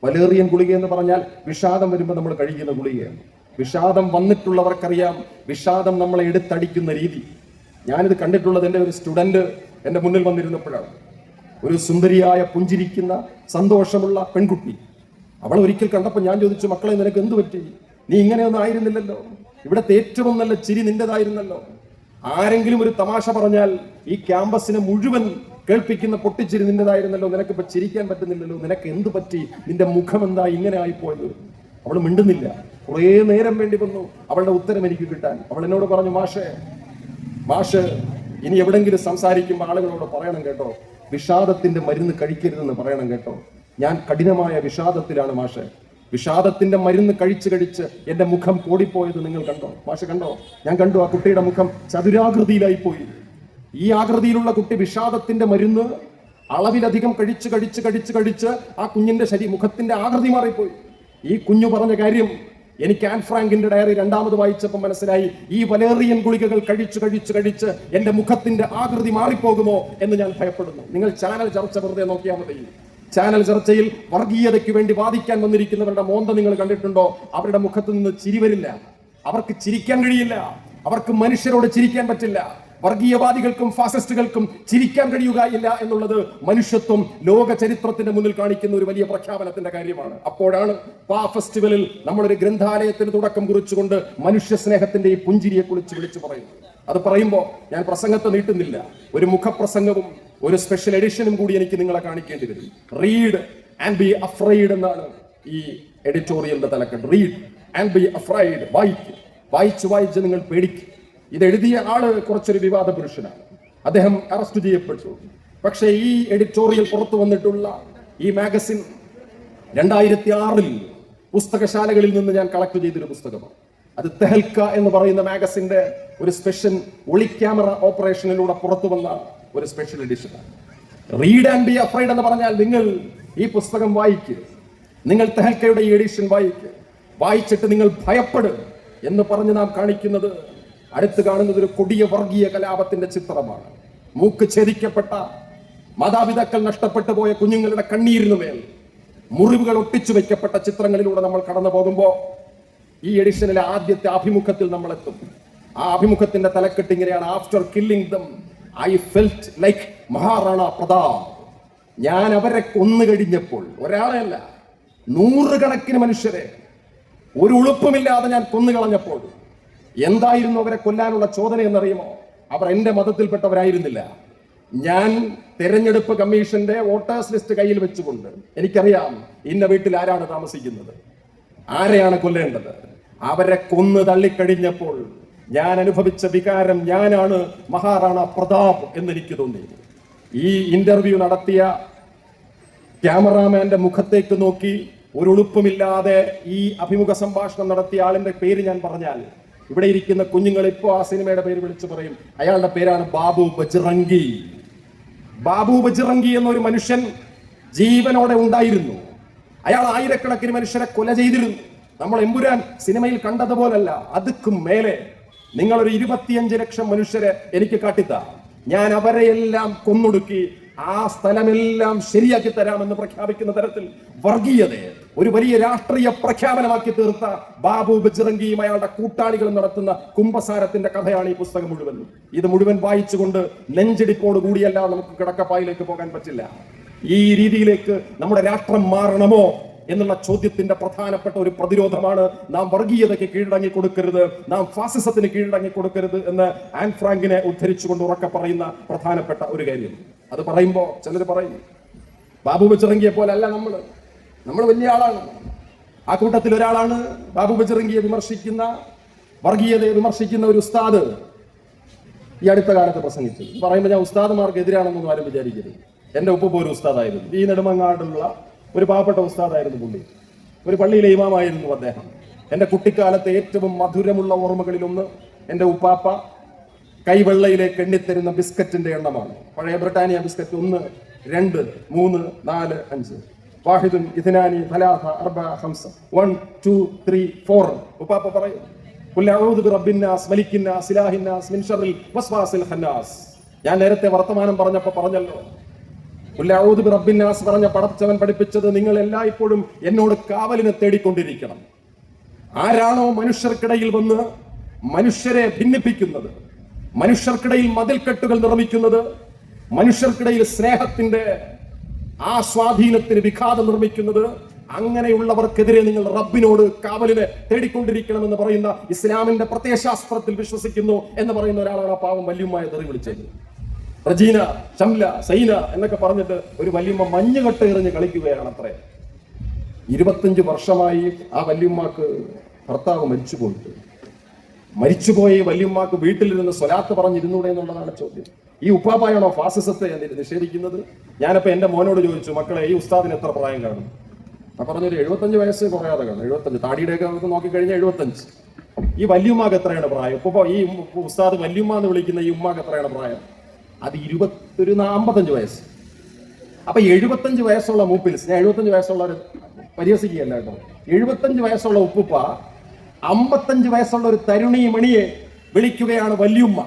Speaker 1: വലേറിയൻ ഗുളിക എന്ന് പറഞ്ഞാൽ വിഷാദം വരുമ്പോൾ നമ്മൾ കഴിക്കുന്ന ഗുളികയാണ്. വിഷാദം വന്നിട്ടുള്ളവർക്കറിയാം വിഷാദം നമ്മളെ എടുത്തടിക്കുന്ന രീതി. ഞാനിത് കണ്ടിട്ടുള്ളത് എൻ്റെ ഒരു സ്റ്റുഡന്റ് എൻ്റെ മുന്നിൽ വന്നിരുന്നപ്പോഴാണ്. ഒരു സുന്ദരിയായ പുഞ്ചിരിക്കുന്ന സന്തോഷമുള്ള പെൺകുട്ടി. അവൾ ഒരിക്കൽ കണ്ടപ്പോൾ ഞാൻ ചോദിച്ചു, മക്കളെ നിനക്ക് എന്ത് പറ്റി? നീ ഇങ്ങനെയൊന്നും ആയിരുന്നില്ലല്ലോ, ഇവിടുത്തെ ഏറ്റവും നല്ല ചിരി നിന്റേതായിരുന്നല്ലോ. ആരെങ്കിലും ഒരു തമാശ പറഞ്ഞാൽ ഈ ക്യാമ്പസിനെ മുഴുവൻ കേൾപ്പിക്കുന്ന പൊട്ടിച്ചിരി നിന്റേതായിരുന്നല്ലോ, നിനക്കിപ്പോ ചിരിക്കാൻ പറ്റുന്നില്ലല്ലോ, നിനക്ക് എന്ത് പറ്റി? നിന്റെ മുഖം എന്താ ഇങ്ങനെ ആയിപ്പോയത്? അവൾ മിണ്ടുന്നില്ല. കുറേ നേരം വേണ്ടി വന്നു അവളുടെ ഉത്തരം എനിക്ക് കിട്ടാൻ. അവൾ എന്നോട് പറഞ്ഞു, മാഷ് ഇനി എവിടെങ്കിലും സംസാരിക്കുമ്പോൾ ആളുകളോട് പറയണം കേട്ടോ, വിഷാദത്തിന്റെ മരുന്ന് കഴിക്കരുതെന്ന് പറയണം കേട്ടോ. ഞാൻ കഠിനമായ വിഷാദത്തിലാണ് മാഷെ. വിഷാദത്തിന്റെ മരുന്ന് കഴിച്ച് എന്റെ മുഖം കോടിപ്പോയത് നിങ്ങൾ കണ്ടോ? മാഷ് കണ്ടോ? ഞാൻ കണ്ടു. ആ കുട്ടിയുടെ മുഖം ചതുരാകൃതിയിലായി പോയി. ഈ ആകൃതിയിലുള്ള കുട്ടി വിഷാദത്തിന്റെ മരുന്ന് അളവിലധികം കഴിച്ച് ആ കുഞ്ഞിന്റെ മുഖത്തിന്റെ ആകൃതി മാറിപ്പോയി. ഈ കുഞ്ഞു പറഞ്ഞ കാര്യം എനിക്ക് ആൻ ഫ്രാങ്കിന്റെ ഡയറി രണ്ടാമത് വായിച്ചപ്പോൾ മനസ്സിലായി. ഈ വലേറിയൻ ഗുളികകൾ കഴിച്ച് എന്റെ മുഖത്തിന്റെ ആകൃതി മാറിപ്പോകുമോ എന്ന് ഞാൻ ഭയപ്പെടുന്നു. നിങ്ങൾ ചാനൽ ചർച്ച വെറുതെ നോക്കിയാൽ മതി. ചാനൽ ചർച്ചയിൽ വർഗീയതയ്ക്ക് വേണ്ടി വാദിക്കാൻ വന്നിരിക്കുന്നവരുടെ മോന്ത നിങ്ങൾ കണ്ടിട്ടുണ്ടോ? അവരുടെ മുഖത്ത് നിന്ന് ചിരി വരില്ല. അവർക്ക് ചിരിക്കാൻ കഴിയില്ല. അവർക്ക് മനുഷ്യരോട് ചിരിക്കാൻ പറ്റില്ല. വർഗീയവാദികൾക്കും ഫാസിസ്റ്റുകൾക്കും ചിരിക്കാൻ കഴിയുകയില്ല എന്നുള്ളത് മനുഷ്യത്വം ലോക ചരിത്രത്തിന്റെ മുന്നിൽ കാണിക്കുന്ന ഒരു വലിയ പ്രഖ്യാപനത്തിന്റെ കാര്യമാണ്. അപ്പോഴാണ് പാ ഫെസ്റ്റിവലിൽ നമ്മളൊരു ഗ്രന്ഥാലയത്തിന് തുടക്കം കുറിച്ചുകൊണ്ട് മനുഷ്യ സ്നേഹത്തിന്റെ ഈ പുഞ്ചിരിയെ കുറിച്ച് വിളിച്ചു പറയുന്നത്. അത് പറയുമ്പോൾ ഞാൻ പ്രസംഗത്തെ നീട്ടുന്നില്ല. ഒരു മുഖപ്രസംഗവും ഒരു സ്പെഷ്യൽ എഡിഷനും കൂടി എനിക്ക് നിങ്ങളെ കാണിക്കേണ്ടി വരും. റീഡ് ആൻഡ് ബി അഫ്രൈഡ് എന്നാണ് ഈ എഡിറ്റോറിയലിന്റെ തലക്കെട്ട്. Read and be afraid. വായിച്ച് നിങ്ങൾ പേടിക്കും. ഇതെഴുതിയ ആള് കുറച്ചൊരു വിവാദ പുരുഷനാണ്. അദ്ദേഹം അറസ്റ്റ് ചെയ്യപ്പെട്ടു. പക്ഷേ ഈ എഡിറ്റോറിയൽ പുറത്തു വന്നിട്ടുള്ള ഈ മാഗസിൻ 2006 പുസ്തകശാലകളിൽ നിന്ന് ഞാൻ കളക്ട് ചെയ്തൊരു പുസ്തകമാണ്. അത് തെഹൽക്ക എന്ന് പറയുന്ന മാഗസിന്റെ ഒരു സ്പെഷ്യൽ ഒളി ക്യാമറ ഓപ്പറേഷനിലൂടെ പുറത്തു വന്ന ഒരു സ്പെഷ്യൽ എഡിഷനാണ്. റീഡ് ആൻഡ് ബി അഫ്രൈഡ് എന്ന് പറഞ്ഞാൽ നിങ്ങൾ ഈ പുസ്തകം വായിക്കുക, നിങ്ങൾ തെഹൽക്കയുടെ ഈ എഡിഷൻ വായിച്ചിട്ട് നിങ്ങൾ ഭയപ്പെടുക എന്ന് പറഞ്ഞ് നാം കാണിക്കുന്നത്, അടുത്ത് കാണുന്നത് ഒരു കൊടിയ വർഗീയ കലാപത്തിന്റെ ചിത്രമാണ്. മൂക്ക് ഛേദിക്കപ്പെട്ട, മാതാപിതാക്കൾ നഷ്ടപ്പെട്ടു പോയ കുഞ്ഞുങ്ങളുടെ കണ്ണീരിനു മേൽ മുറിവുകൾ ഒട്ടിച്ചു വെക്കപ്പെട്ട ചിത്രങ്ങളിലൂടെ നമ്മൾ കടന്നു പോകുമ്പോൾ ഈ എഡിഷനിലെ ആദ്യത്തെ അഭിമുഖത്തിൽ നമ്മൾ എത്തും. ആ അഭിമുഖത്തിന്റെ തലക്കെട്ട് ഇങ്ങനെയാണ്: after killing them I felt like Maharana Pratap. ഞാൻ അവരെ കൊന്നു കഴിഞ്ഞപ്പോൾ, ഒരാളെയല്ല 100 കണക്കിന് മനുഷ്യരെ ഒരു ഉളുപ്പുമില്ലാതെ ഞാൻ കൊന്നുകളഞ്ഞപ്പോൾ എന്തായിരുന്നു അവരെ കൊല്ലാനുള്ള ചോദന എന്നറിയുമോ? അവർ എന്റെ മതത്തിൽപ്പെട്ടവരായിരുന്നില്ല. ഞാൻ തെരഞ്ഞെടുപ്പ് കമ്മീഷന്റെ വോട്ടേഴ്സ് ലിസ്റ്റ് കയ്യിൽ വെച്ചുകൊണ്ട് എനിക്കറിയാം ഇന്ന വീട്ടിൽ ആരാണ് താമസിക്കുന്നത്, ആരെയാണ് കൊല്ലേണ്ടത്. അവരെ കൊന്നു തള്ളിക്കഴിഞ്ഞപ്പോൾ ഞാൻ അനുഭവിച്ച വികാരം, ഞാനാണ് മഹാറാണ പ്രതാപ് എന്നെനിക്ക് തോന്നി. ഈ ഇന്റർവ്യൂ നടത്തിയ ക്യാമറാമാന്റെ മുഖത്തേക്ക് നോക്കി ഒരു ഉളുപ്പുമില്ലാതെ ഈ അഭിമുഖ സംഭാഷണം നടത്തിയ ആളിന്റെ പേര് ഞാൻ പറഞ്ഞാൽ ഇവിടെ ഇരിക്കുന്ന കുഞ്ഞുങ്ങൾ ഇപ്പോൾ ആ സിനിമയുടെ പേര് വിളിച്ചു പറയും. അയാളുടെ പേരാണ് ബാബു ബജ്റംഗി. ബാബു ബജ്റംഗി എന്നൊരു മനുഷ്യൻ ജീവനോടെ ഉണ്ടായിരുന്നു. അയാൾ ആയിരക്കണക്കിന് മനുഷ്യരെ കൊല ചെയ്തിരുന്നു. നമ്മൾ എമ്പുരാൻ സിനിമയിൽ കണ്ടതുപോലല്ല, അതുക്കും മേലെ നിങ്ങളൊരു 25 ലക്ഷം മനുഷ്യരെ എനിക്ക് കാട്ടിത്താ, ഞാൻ അവരെയെല്ലാം കൊന്നൊടുക്കി ആ സ്ഥലമെല്ലാം ശരിയാക്കി തരാമെന്ന് പ്രഖ്യാപിക്കുന്ന തരത്തിൽ വർഗീയതയെ ഒരു വലിയ രാഷ്ട്രീയ പ്രഖ്യാപനമാക്കി തീർത്ത ബാബു ബജ്റംഗിയും അയാളുടെ കൂട്ടാളികളും നടത്തുന്ന കുംഭസാരത്തിന്റെ കഥയാണ് ഈ പുസ്തകം മുഴുവൻ. ഇത് മുഴുവൻ വായിച്ചുകൊണ്ട് നെഞ്ചിടിപ്പോട് കൂടിയല്ല നമുക്ക് കിടക്കപ്പായിലേക്ക് പോകാൻ പറ്റില്ല. ഈ രീതിയിലേക്ക് നമ്മുടെ രാഷ്ട്രം മാറണമോ എന്നുള്ള ചോദ്യത്തിന്റെ പ്രധാനപ്പെട്ട ഒരു പ്രതിരോധമാണ് നാം വർഗീയതയ്ക്ക് കീഴടങ്ങി കൊടുക്കരുത്, നാം ഫാസിസത്തിന് കീഴടങ്ങി കൊടുക്കരുത് എന്ന് ആൻ ഫ്രാങ്കിനെ ഉദ്ധരിച്ചുകൊണ്ട് ഉറക്കെ പറയുന്ന പ്രധാനപ്പെട്ട ഒരു കാര്യം. അത് പറയുമ്പോൾ ചിലർ പറയും ബാബു ബജ്റംഗിയെ പോലെ അല്ല നമ്മൾ വലിയ ആളാണ്. ആ കൂട്ടത്തിൽ ഒരാളാണ് ബാബു ബജ്റംഗിയെ വിമർശിക്കുന്ന, വർഗീയതയെ വിമർശിക്കുന്ന ഒരു ഉസ്താദ് ഈ അടുത്ത കാലത്ത് പ്രസംഗിച്ചത്. പറയുമ്പോൾ ഞാൻ ഉസ്താദുമാർക്ക് എതിരാണെന്നൊന്നും ആരും വിചാരിക്കരുത്. എന്റെ ഉപ്പ ഒരു ഉസ്താദായിരുന്നു, ഈ നെടുമങ്ങാടുള്ള ഒരു പാവപ്പെട്ട ഉസ്താദായിരുന്നു പുള്ളി. ഒരു പള്ളിയിലെ ഇമാമായിരുന്നു അദ്ദേഹം. എൻ്റെ കുട്ടിക്കാലത്തെ ഏറ്റവും മധുരമുള്ള ഓർമ്മകളിലൊന്ന് എൻ്റെ ഉപ്പാപ്പ കൈവെള്ളയിലേക്ക് എണ്ണിത്തരുന്ന ബിസ്ക്കറ്റിന്റെ എണ്ണമാണ്. പഴയ ബ്രിട്ടാനിയ ബിസ്ക്കറ്റ് 1, 2, 3, 4, 5 വാഹിദുൻ ഇഥ്നാനി ഥലാഥ അർബ ഖംസ 1, 2, 3, 4 ഉപ്പാപ്പ പറയും ഖുൽ അഊദു ബിറബ്ബിന്നാസ് മലിക്കിന്നാസ് ഇലാഹിന്നാസ് മിൻ ശർറിൽ വസ്വാസിൽ ഖന്നാസ്. ഞാൻ നേരത്തെ വർത്തമാനം പറഞ്ഞപ്പോൾ പറഞ്ഞല്ലോ, ഖുൽ അഊദു ബിറബ്ബിന്നാസ് പറഞ്ഞ പടച്ചവൻ പഠിപ്പിച്ചത് നിങ്ങൾ എല്ലായ്പ്പോഴും എന്നോട് കാവലിനെ തേടിക്കൊണ്ടിരിക്കണം. ആരാണോ മനുഷ്യർക്കിടയിൽ വന്ന് മനുഷ്യരെ ഭിന്നിപ്പിക്കുന്നത്, മനുഷ്യർക്കിടയിൽ മതിൽക്കെട്ടുകൾ നിർമ്മിക്കുന്നത്, മനുഷ്യർക്കിടയിൽ സ്നേഹത്തിന്റെ ആ സ്വാധീനത്തിന് വിഘാതം നിർമ്മിക്കുന്നത്, അങ്ങനെയുള്ളവർക്കെതിരെ നിങ്ങൾ റബ്ബിനോട് കാവലിനെ തേടിക്കൊണ്ടിരിക്കണമെന്ന് പറയുന്ന ഇസ്ലാമിന്റെ പ്രത്യയശാസ്ത്രത്തിൽ വിശ്വസിക്കുന്നു എന്ന് പറയുന്ന ഒരാളാണ് ആ പാവം വല്യമ്മയെ തെറി വിളിച്ചത്. റജീന, ഷംല, സൈന എന്നൊക്കെ പറഞ്ഞിട്ട് ഒരു വല്യമ്മ മഞ്ഞുകട്ട എറിഞ്ഞ് കളിക്കുകയാണ് അത്രേ. 25 വർഷമായി ആ വല്യമ്മക്ക് ഭർത്താവ് മരിച്ചുപോയി വല്യമ്മക്ക് വീട്ടിലിരുന്ന് സ്വലാത്ത് പറഞ്ഞിരുന്നൂടെ എന്നുള്ളതാണ് ചോദ്യം. ഈ ഉപ്പാപ്പായാണോ ഫാസിസത്തെ നിഷേധിക്കുന്നത്? ഞാനപ്പോ എന്റെ മോനോട് ചോദിച്ചു, മക്കളെ ഈ ഉസ്താദിന് എത്ര പ്രായം കാണും? ആ പറഞ്ഞൊരു 75 വയസ്സ് കുറയാതെ കാണും. 75, താടിയുടെയൊക്കെ നമുക്ക് നോക്കിക്കഴിഞ്ഞാൽ 75. ഈ വല്യമ്മക്ക് എത്രയാണ് പ്രായം? ഇപ്പൊ ഈ ഉസ്താദ് വല്യമ്മ എന്ന് വിളിക്കുന്ന ഈ ഉമ്മാക്ക് എത്രയാണ് പ്രായം? അത് 55 വയസ്സ്. അപ്പൊ 75 വയസ്സുള്ള മൂപ്പിൽ, ഞാൻ 75 വയസ്സുള്ള ഒരു പരിഹസിക്കുകയല്ല കേട്ടോ, 75 വയസ്സുള്ള ഉപ്പുപ്പ 55 വയസ്സുള്ള ഒരു തരുണി മണിയെ വിളിക്കുകയാണ് വല്യുമ്മ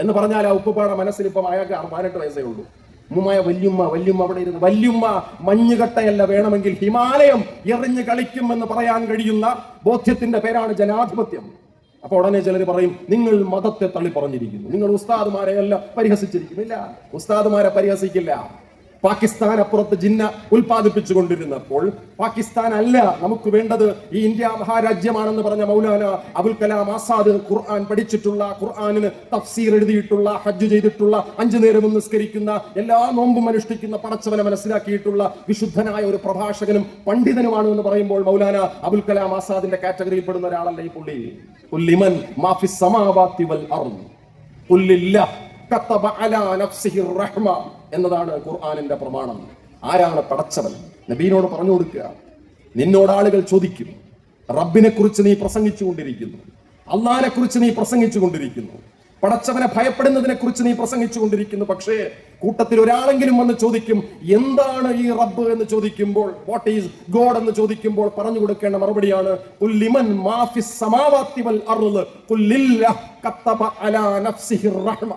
Speaker 1: എന്ന് പറഞ്ഞാൽ ആ ഉപ്പുപ്പാടെ മനസ്സിൽ ഇപ്പം അയാൾക്ക് 18 വയസ്സേ ഉള്ളൂ. ഉമ്മായ വല്യുമ്മ അവിടെ ഇരുന്ന് വല്യുമ്മ മഞ്ഞുകട്ടയല്ല, വേണമെങ്കിൽ ഹിമാലയം എറിഞ്ഞ് കളിക്കുമെന്ന് പറയാൻ കഴിയുന്ന ബോധ്യത്തിന്റെ പേരാണ് ജനാധിപത്യം. അപ്പൊ ഉടനെ ചിലർ പറയും നിങ്ങൾ മതത്തെ തള്ളി പറഞ്ഞിരിക്കുന്നു, നിങ്ങൾ ഉസ്താദുമാരെ എല്ലാം പരിഹസിച്ചിരിക്കുന്നില്ല. ഉസ്താദുമാരെ പരിഹസിക്കില്ല. പാകിസ്ഥാൻ അപ്പുറത്ത് ജിന്ന ഉൽപ്പാദിപ്പിച്ചു കൊണ്ടിരുന്നപ്പോൾ പാകിസ്ഥാൻ അല്ല നമുക്ക് വേണ്ടത്, ഈ ഇന്ത്യ മഹാരാജ്യമാണെന്ന് പറഞ്ഞ മൗലാന അബുൽ കലാം ആസാദ് ഖുർആൻ പഠിച്ചിട്ടുള്ള, ഖുർആനിന് തഫ്സീർ എഴുതിയിട്ടുള്ള, ഹജ്ജ് ചെയ്തിട്ടുള്ള, 5 നേരവും നിസ്കരിക്കുന്ന, എല്ലാ നോമ്പും അനുഷ്ഠിക്കുന്ന, പടച്ചവനെ മനസ്സിലാക്കിയിട്ടുള്ള വിശുദ്ധനായ ഒരു പ്രഭാഷകനും പണ്ഡിതനുമാണ് എന്ന് പറയുമ്പോൾ മൗലാന അബുൽ കലാം ആസാദിന്റെ കാറ്റഗറിയിൽ പെടുന്ന ഒരാളല്ല ഈ പുള്ളി. ലിമൻ മാഫിസ് സമാവാതി വൽ അർദ് ഖുൽ ലില്ലാഹ് കതബ അലാ നഫ്സിഹി റഹ്മ എന്നതാണ് ഖുർആനിന്റെ പ്രമാണം. ആരാണ് പടച്ചവൻ? നബീനോട് പറഞ്ഞു കൊടുക്കുക. നിന്നോട് ആളുകൾ ചോദിക്കും, റബ്ബിനെ കുറിച്ച് നീ പ്രസംഗിച്ചു കൊണ്ടിരിക്കുന്നു, അള്ളാഹിനെ കുറിച്ച് നീ പ്രസംഗിച്ചു കൊണ്ടിരിക്കുന്നു, പടച്ചവനെ ഭയപ്പെടുന്നതിനെ കുറിച്ച് നീ പ്രസംഗിച്ചു കൊണ്ടിരിക്കുന്നു. പക്ഷേ കൂട്ടത്തിൽ ഒരാളെങ്കിലും വന്ന് ചോദിക്കും എന്താണ് ഈ റബ്ബ് എന്ന് ചോദിക്കുമ്പോൾ, വാട്ട് ഈസ് ഗോഡ് എന്ന് ചോദിക്കുമ്പോൾ പറഞ്ഞു കൊടുക്കേണ്ട മറുപടിയാണ് ഖുൽ ലിമൻ മാഫിസ് സമാവാതി വൽ അർദ് ഖുൽ ലില്ലാഹ് കതബ അലാ നഫ്സിഹി റഹ്മ.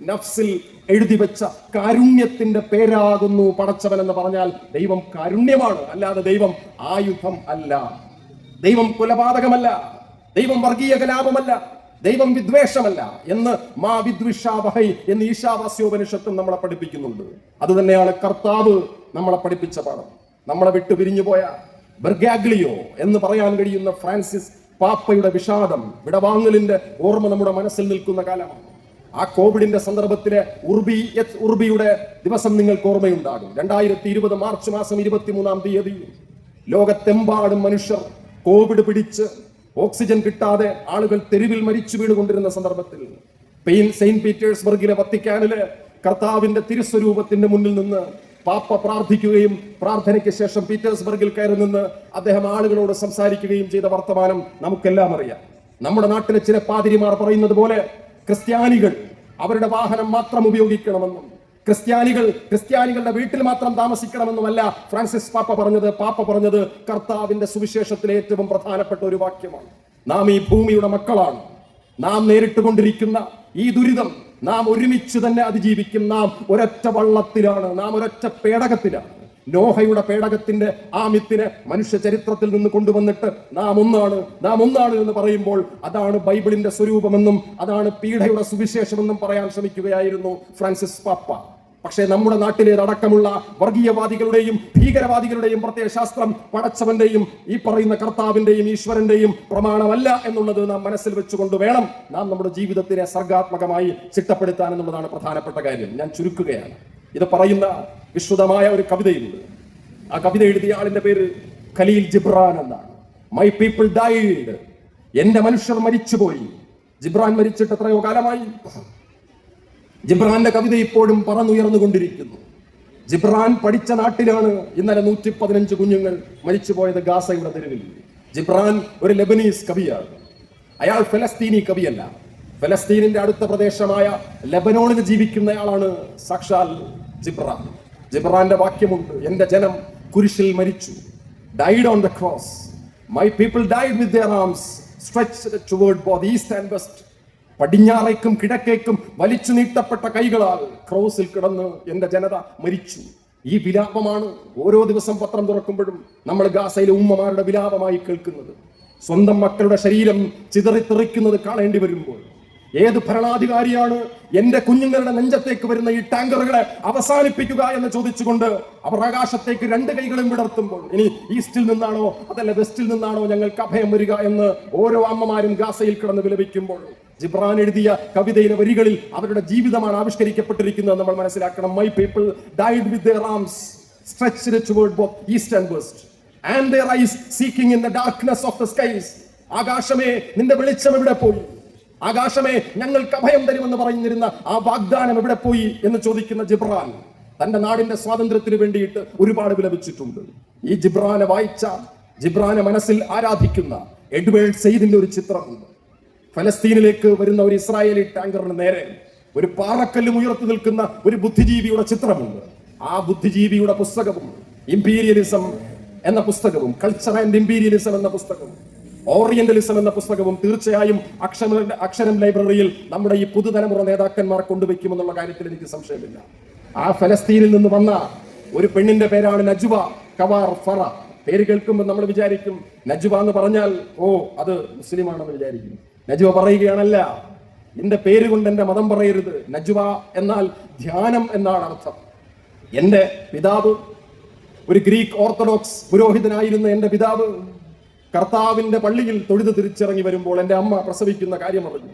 Speaker 1: നഫ്സിൽ എഴുതി വെച്ച കാരുണ്യത്തിന്റെ പേരാകുന്നു പടച്ചവൻ എന്ന് പറഞ്ഞാൽ ദൈവം കാരുണ്യമാണ്, അല്ലാതെ ദൈവം ആയുധം അല്ല, ദൈവം കൊലപാതകമല്ല, ദൈവം വർഗീയ കലാപമല്ല, ദൈവം വിദ്വേഷമല്ല എന്ന് മാ വിദ്വിഷാവഹൈ എന്ന് ഈശാവാസ്യോപനിഷത്തും നമ്മളെ പഠിപ്പിക്കുന്നുണ്ട്. അതുതന്നെയാണ് കർത്താവ് നമ്മളെ പഠിപ്പിച്ച പാഠം. നമ്മളെ വിട്ടു പിരിഞ്ഞുപോയ ബെർഗാഗ്ലിയോ എന്ന് പറയാൻ കഴിയുന്ന ഫ്രാൻസിസ് പാപ്പയുടെ വിഷാദം, വിടവാങ്ങലിന്റെ ഓർമ്മ നമ്മുടെ മനസ്സിൽ നിൽക്കുന്ന കാലമാണ്. ആ കോവിഡിന്റെ സന്ദർഭത്തിലെ ഉർബിയുടെ ദിവസം നിങ്ങൾക്ക് ഓർമ്മയുണ്ടാകും. 2020 മാർച്ച് മാസം 23-ാം തീയതി ലോകത്തെമ്പാടും മനുഷ്യർ കോവിഡ് പിടിച്ച് ഓക്സിജൻ കിട്ടാതെ ആളുകൾ തെരുവിൽ മരിച്ചു വീണുകൊണ്ടിരുന്ന സന്ദർഭത്തിൽ സെയിന്റ് പീറ്റേഴ്സ്ബർഗിലെ വത്തിക്കാനിലെ കർത്താവിന്റെ തിരുസ്വരൂപത്തിന്റെ മുന്നിൽ നിന്ന് പാപ്പ പ്രാർത്ഥിക്കുകയും പ്രാർത്ഥനയ്ക്ക് ശേഷം പീറ്റേഴ്സ്ബർഗിൽ കയറി നിന്ന് അദ്ദേഹം ആളുകളോട് സംസാരിക്കുകയും ചെയ്ത വർത്തമാനം നമുക്കെല്ലാം അറിയാം. നമ്മുടെ നാട്ടിലെ ചില പാതിരിമാർ പറയുന്നത് പോലെ ക്രിസ്ത്യാനികൾ അവരുടെ വാഹനം മാത്രം ഉപയോഗിക്കണമെന്നും ക്രിസ്ത്യാനികളുടെ വീട്ടിൽ മാത്രം താമസിക്കണമെന്നുമല്ല ഫ്രാൻസിസ് പാപ്പ പറഞ്ഞത് കർത്താവിന്റെ സുവിശേഷത്തിലെ ഏറ്റവും പ്രധാനപ്പെട്ട ഒരു വാക്യമാണ്. നാം ഈ ഭൂമിയുടെ മക്കളാണ്, നാം നേരിട്ടുകൊണ്ടിരിക്കുന്ന ഈ ദുരിതം നാം ഒരുമിച്ച് തന്നെ അതിജീവിക്കും. നാം ഒരൊറ്റ വള്ളത്തിലാണ്, നാം ഒരൊറ്റ പേടകത്തിലാണ്. നോഹയുടെ പേടകത്തിന്റെ ആ മിത്തിനെ മനുഷ്യ ചരിത്രത്തിൽ നിന്ന് കൊണ്ടുവന്നിട്ട് നാം ഒന്നാണ് എന്ന് പറയുമ്പോൾ അതാണ് ബൈബിളിന്റെ സ്വരൂപമെന്നും അതാണ് പീഡയുടെ സുവിശേഷമെന്നും പറയാൻ ശ്രമിക്കുകയായിരുന്നു ഫ്രാൻസിസ് പാപ്പ. പക്ഷേ നമ്മുടെ നാട്ടിലേതടക്കമുള്ള വർഗീയവാദികളുടെയും ഭീകരവാദികളുടെയും പ്രത്യയശാസ്ത്രം പടച്ചവന്റെയും ഈ പറയുന്ന കർത്താവിന്റെയും ഈശ്വരന്റെയും പ്രമാണമല്ല എന്നുള്ളത് നാം മനസ്സിൽ വെച്ചുകൊണ്ട് വേണം നാം നമ്മുടെ ജീവിതത്തിനെ സർഗാത്മകമായി ചിട്ടപ്പെടുത്താൻ എന്നുള്ളതാണ് പ്രധാനപ്പെട്ട കാര്യം. ഞാൻ ചുരുക്കുകയാണ്. ഇത് പറയുന്ന വിശ്രുതമായ ഒരു കവിതയുണ്ട്. ആ കവിത എഴുതിയ ആളിന്റെ പേര് ഖലീൽ ജിബ്രാൻ എന്നാണ്. മൈ പീപ്പിൾ ഡൈഡ്, എന്റെ മനുഷ്യർ മരിച്ചുപോയി. ജിബ്രാൻ മരിച്ചിട്ട് എത്രയോ കാലമായി. ജിബ്രാന്റെ കവിത ഇപ്പോഴും പറന്നുയർന്നുകൊണ്ടിരിക്കുന്നു. ജിബ്രാൻ പഠിച്ച നാട്ടിലാണ് ഇന്നലെ 115 കുഞ്ഞുങ്ങൾ മരിച്ചുപോയത് ഗാസയുടെ തെരുവിൽ. ജിബ്രാൻ ഒരു ലെബനീസ് കവിയാണ്. അയാൾ ഫലസ്തീനി കവിയല്ല. ഫലസ്തീനിന്റെ അടുത്ത പ്രദേശമായ ലെബനോണിൽ ജീവിക്കുന്നയാളാണ് സാക്ഷാൽ ജിബ്രാൻ. ജിബ്രാന്റെ വാക്യമുണ്ട്, എന്റെ ജനം കുരിശിൽ മരിച്ചു. Died on the cross. My people died with their arms stretched toward both east and west. പടിഞ്ഞാറേക്കും കിഴക്കേക്കും വലിച്ചു നീട്ടപ്പെട്ട കൈകളാൽ ക്രോസിൽ കിടന്ന് എന്റെ ജനത മരിച്ചു. ഈ വിലാപമാണ് ഓരോ ദിവസം പത്രം തുറക്കുമ്പോഴും നമ്മൾ ഗാസയിലെ ഉമ്മമാരുടെ വിലാപമായി കേൾക്കുന്നത്. സ്വന്തം മക്കളുടെ ശരീരം ചിതറിത്തെറിക്കുന്നത് കാണേണ്ടി വരുമ്പോൾ ഏത് ഭരണാധികാരിയാണ് എന്റെ കുഞ്ഞുങ്ങളുടെ നെഞ്ചത്തേക്ക് വരുന്ന ഈ ടാങ്കറുകളെ അവസാനിപ്പിക്കുക എന്ന് ചോദിച്ചുകൊണ്ട് അവർ ആകാശത്തേക്ക് 2 കൈകളും വിടർത്തുമ്പോൾ ഇനി ഈസ്റ്റിൽ നിന്നാണോ അതല്ല വെസ്റ്റിൽ നിന്നാണോ ഞങ്ങൾക്ക് അഭയം വരിക എന്ന് ഓരോ അമ്മമാരും ഗാസയിൽ കിടന്ന് വിലപിക്കുമ്പോൾ ജിബ്രാൻ എഴുതിയ കവിതയിലെ വരികളിൽ അവരുടെ ജീവിതമാണ് ആവിഷ്കരിക്കപ്പെട്ടിരിക്കുന്നത് നമ്മൾ മനസ്സിലാക്കണം. My people died with their arms stretched toward both east and west and their eyes seeking in the darkness of the skies. ആകാശമേ നിന്റെ വെളിച്ചം എവിടെ പോയി? ആകാശമേ ഞങ്ങൾക്ക് അഭയം തരുമെന്ന് പറഞ്ഞിരുന്ന ആ വാഗ്ദാനം എവിടെ പോയി എന്ന് ചോദിക്കുന്ന ജിബ്രാൻ തന്റെ നാടിന്റെ സ്വാതന്ത്ര്യത്തിന് വേണ്ടിയിട്ട് ഒരുപാട് വിലപിച്ചിട്ടുണ്ട്. ഈ ജിബ്രാനെ വായിച്ച, ജിബ്രാനെ മനസ്സിൽ ആരാധിക്കുന്ന എഡ്വേർഡ് സെയ്ദിന്റെ ഒരു ചിത്രമുണ്ട്. ഫലസ്തീനിലേക്ക് വരുന്ന ഒരു ഇസ്രായേലി ടാങ്കറിന് നേരെ ഒരു പാറക്കല്ലും ഉയർത്തി നിൽക്കുന്ന ഒരു ബുദ്ധിജീവിയുടെ ചിത്രമുണ്ട്. ആ ബുദ്ധിജീവിയുടെ പുസ്തകവും ഇംപീരിയലിസം എന്ന പുസ്തകവും കൾച്ചർ ആൻഡ് ഇംപീരിയലിസം എന്ന പുസ്തകവും ഓറിയന്റലിസം എന്ന പുസ്തകവും തീർച്ചയായും അക്ഷരം ലൈബ്രറിയിൽ നമ്മുടെ ഈ പുതുതലമുറ നേതാക്കന്മാർ കൊണ്ടുവയ്ക്കുമെന്നുള്ള കാര്യത്തിൽ എനിക്ക് സംശയമില്ല. ആ ഫലസ്തീനിൽ നിന്ന് വന്ന ഒരു പെണ്ണിന്റെ പേരാണ് നജ്വ കവാർ ഫറ. പേര് കേൾക്കുമ്പോൾ നമ്മൾ വിചാരിക്കും നജ്വ എന്ന് പറഞ്ഞാൽ അത് മുസ്ലിമാണെന്ന് വിചാരിക്കും. നജ്വ പറയുകയാണല്ല, എന്റെ പേര് കൊണ്ട് എന്റെ മതം പറയരുത്. നജ്വ എന്നാൽ ധ്യാനം എന്നാണ് അർത്ഥം. എന്റെ പിതാവ് ഒരു ഗ്രീക്ക് ഓർത്തഡോക്സ് പുരോഹിതനായിരുന്ന എന്റെ പിതാവ് കർത്താവിന്റെ പള്ളിയിൽ തൊഴുത് തിരിച്ചിറങ്ങി വരുമ്പോൾ എന്റെ അമ്മ പ്രസവിക്കുന്ന കാര്യം അറിഞ്ഞു.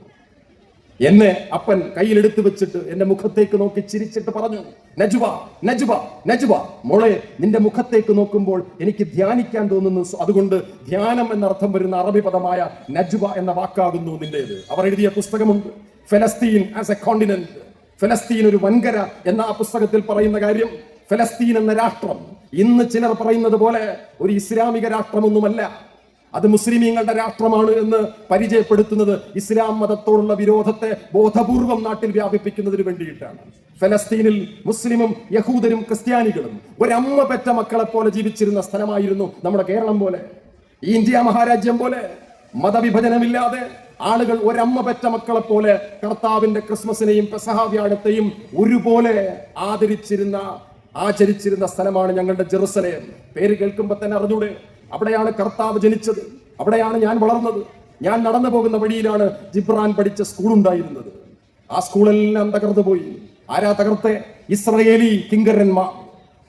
Speaker 1: എന്നെ അപ്പൻ കയ്യിലെടുത്ത് വെച്ചിട്ട് എന്റെ മുഖത്തേക്ക് നോക്കി ചിരിച്ചിട്ട് പറഞ്ഞു, നജ്വ നജ്വ നജ്വ, മോളെ നിന്റെ മുഖത്തേക്ക് നോക്കുമ്പോൾ എനിക്ക് ധ്യാനിക്കാൻ തോന്നുന്നു, അതുകൊണ്ട് ധ്യാനം എന്നർത്ഥം വരുന്ന അറബി പദമായ നജ്വ എന്ന വാക്കാകുന്നു നിന്റേത്. അവർ എഴുതിയ പുസ്തകമുണ്ട് ഫലസ്തീൻ ആസ് എ കോണ്ടിനെന്റ്. ഫലസ്തീൻ ഒരു വൻകര എന്ന ആ പുസ്തകത്തിൽ പറയുന്ന കാര്യം, ഫലസ്തീൻ എന്ന രാഷ്ട്രം ഇന്ന് ചിലർ പറയുന്നത് പോലെ ഒരു ഇസ്ലാമിക രാഷ്ട്രമൊന്നുമല്ല, അത് മുസ്ലിമീങ്ങളുടെ രാഷ്ട്രമാണ് എന്ന് പരിചയപ്പെടുത്തുന്നത് ഇസ്ലാം മതത്തോടുള്ള വിരോധത്തെ ബോധപൂർവം നാട്ടിൽ വ്യാപിപ്പിക്കുന്നതിന് വേണ്ടിയിട്ടാണ്. ഫലസ്തീനിൽ മുസ്ലിമും യഹൂദരും ക്രിസ്ത്യാനികളും ഒരമ്മ പെറ്റ മക്കളെ പോലെ ജീവിച്ചിരുന്ന സ്ഥലമായിരുന്നു നമ്മുടെ കേരളം പോലെ, ഈ ഇന്ത്യ മഹാരാജ്യം പോലെ. മതവിഭജനമില്ലാതെ ആളുകൾ ഒരമ്മ പെറ്റ മക്കളെ പോലെ കർത്താവിന്റെ ക്രിസ്മസിനെയും പെസഹ വ്യാഴത്തെയും ഒരുപോലെ ആചരിച്ചിരുന്ന സ്ഥലമാണ് ഞങ്ങളുടെ ജെറുസലേം. പേര് കേൾക്കുമ്പോൾ തന്നെ അറിഞ്ഞൂടെ, അവിടെയാണ് കർത്താവ് ജനിച്ചത്, അവിടെയാണ് ഞാൻ വളർന്നത്. ഞാൻ നടന്നു പോകുന്ന വഴിയിലാണ് ജിബ്രാൻ പഠിച്ച സ്കൂൾ ഉണ്ടായിരുന്നത്. ആ സ്കൂളെല്ലാം തകർന്നു പോയി. ആരാ തകർത്തെ? ഇസ്രയേലി കിങ്കരന്മാർ.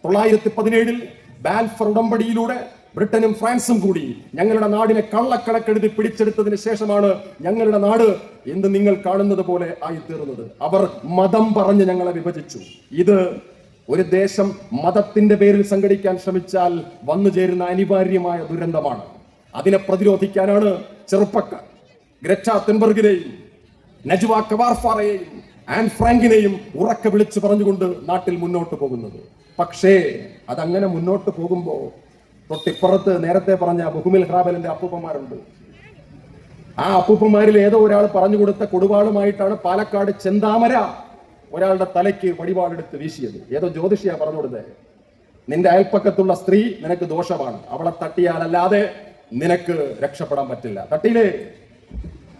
Speaker 1: 917 ബാൽഫർ ഉടമ്പടിയിലൂടെ ബ്രിട്ടനും ഫ്രാൻസും കൂടി ഞങ്ങളുടെ നാടിനെ കള്ളക്കണക്കെഴുതി പിടിച്ചെടുത്തതിന് ശേഷമാണ് ഞങ്ങളുടെ നാട് ഇന്ന് നിങ്ങൾ കാണുന്നത് പോലെ ആയിത്തീർന്നത്. അവർ മതം പറഞ്ഞ് ഞങ്ങളെ വിഭജിച്ചു. ഇത് ഒരു ദേശം മതത്തിന്റെ പേരിൽ സംഘടിക്കാൻ ശ്രമിച്ചാൽ വന്നു ചേരുന്ന അനിവാര്യമായ ദുരന്തമാണ്. അതിനെ പ്രതിരോധിക്കാനാണ് ചെറുപ്പക്കാർ ഗ്രെറ്റ തുൻബെർഗിനെയും നജ്വ കവാർ ഫറയെയും ആൻ ഫ്രാങ്കിനെയും ഉറക്കെ വിളിച്ചു പറഞ്ഞുകൊണ്ട് നാട്ടിൽ മുന്നോട്ട് പോകുന്നത്. പക്ഷേ അതങ്ങനെ മുന്നോട്ട് പോകുമ്പോൾ തൊട്ടിപ്പുറത്ത് നേരത്തെ പറഞ്ഞ ബഹുമിൽ ഖ്രാബലിന്റെ അപ്പൂപ്പന്മാരുണ്ട്. ആ അപ്പൂപ്പന്മാരിൽ ഏതോ ഒരാൾ പറഞ്ഞു കൊടുത്ത കൊടുവാളുമായിട്ടാണ് പാലക്കാട് ചെന്താമര ഒരാളുടെ തലയ്ക്ക് വടിവാളെടുത്ത് വീശിയത്. ഏതോ ജ്യോതിഷിയാ പറഞ്ഞു കൊടുത്തത്, നിന്റെ അയൽപ്പക്കത്തുള്ള സ്ത്രീ നിനക്ക് ദോഷമാണ്, അവളെ തട്ടിയാലല്ലാതെ നിനക്ക് രക്ഷപ്പെടാൻ പറ്റില്ല. തട്ടിയില്ലേ?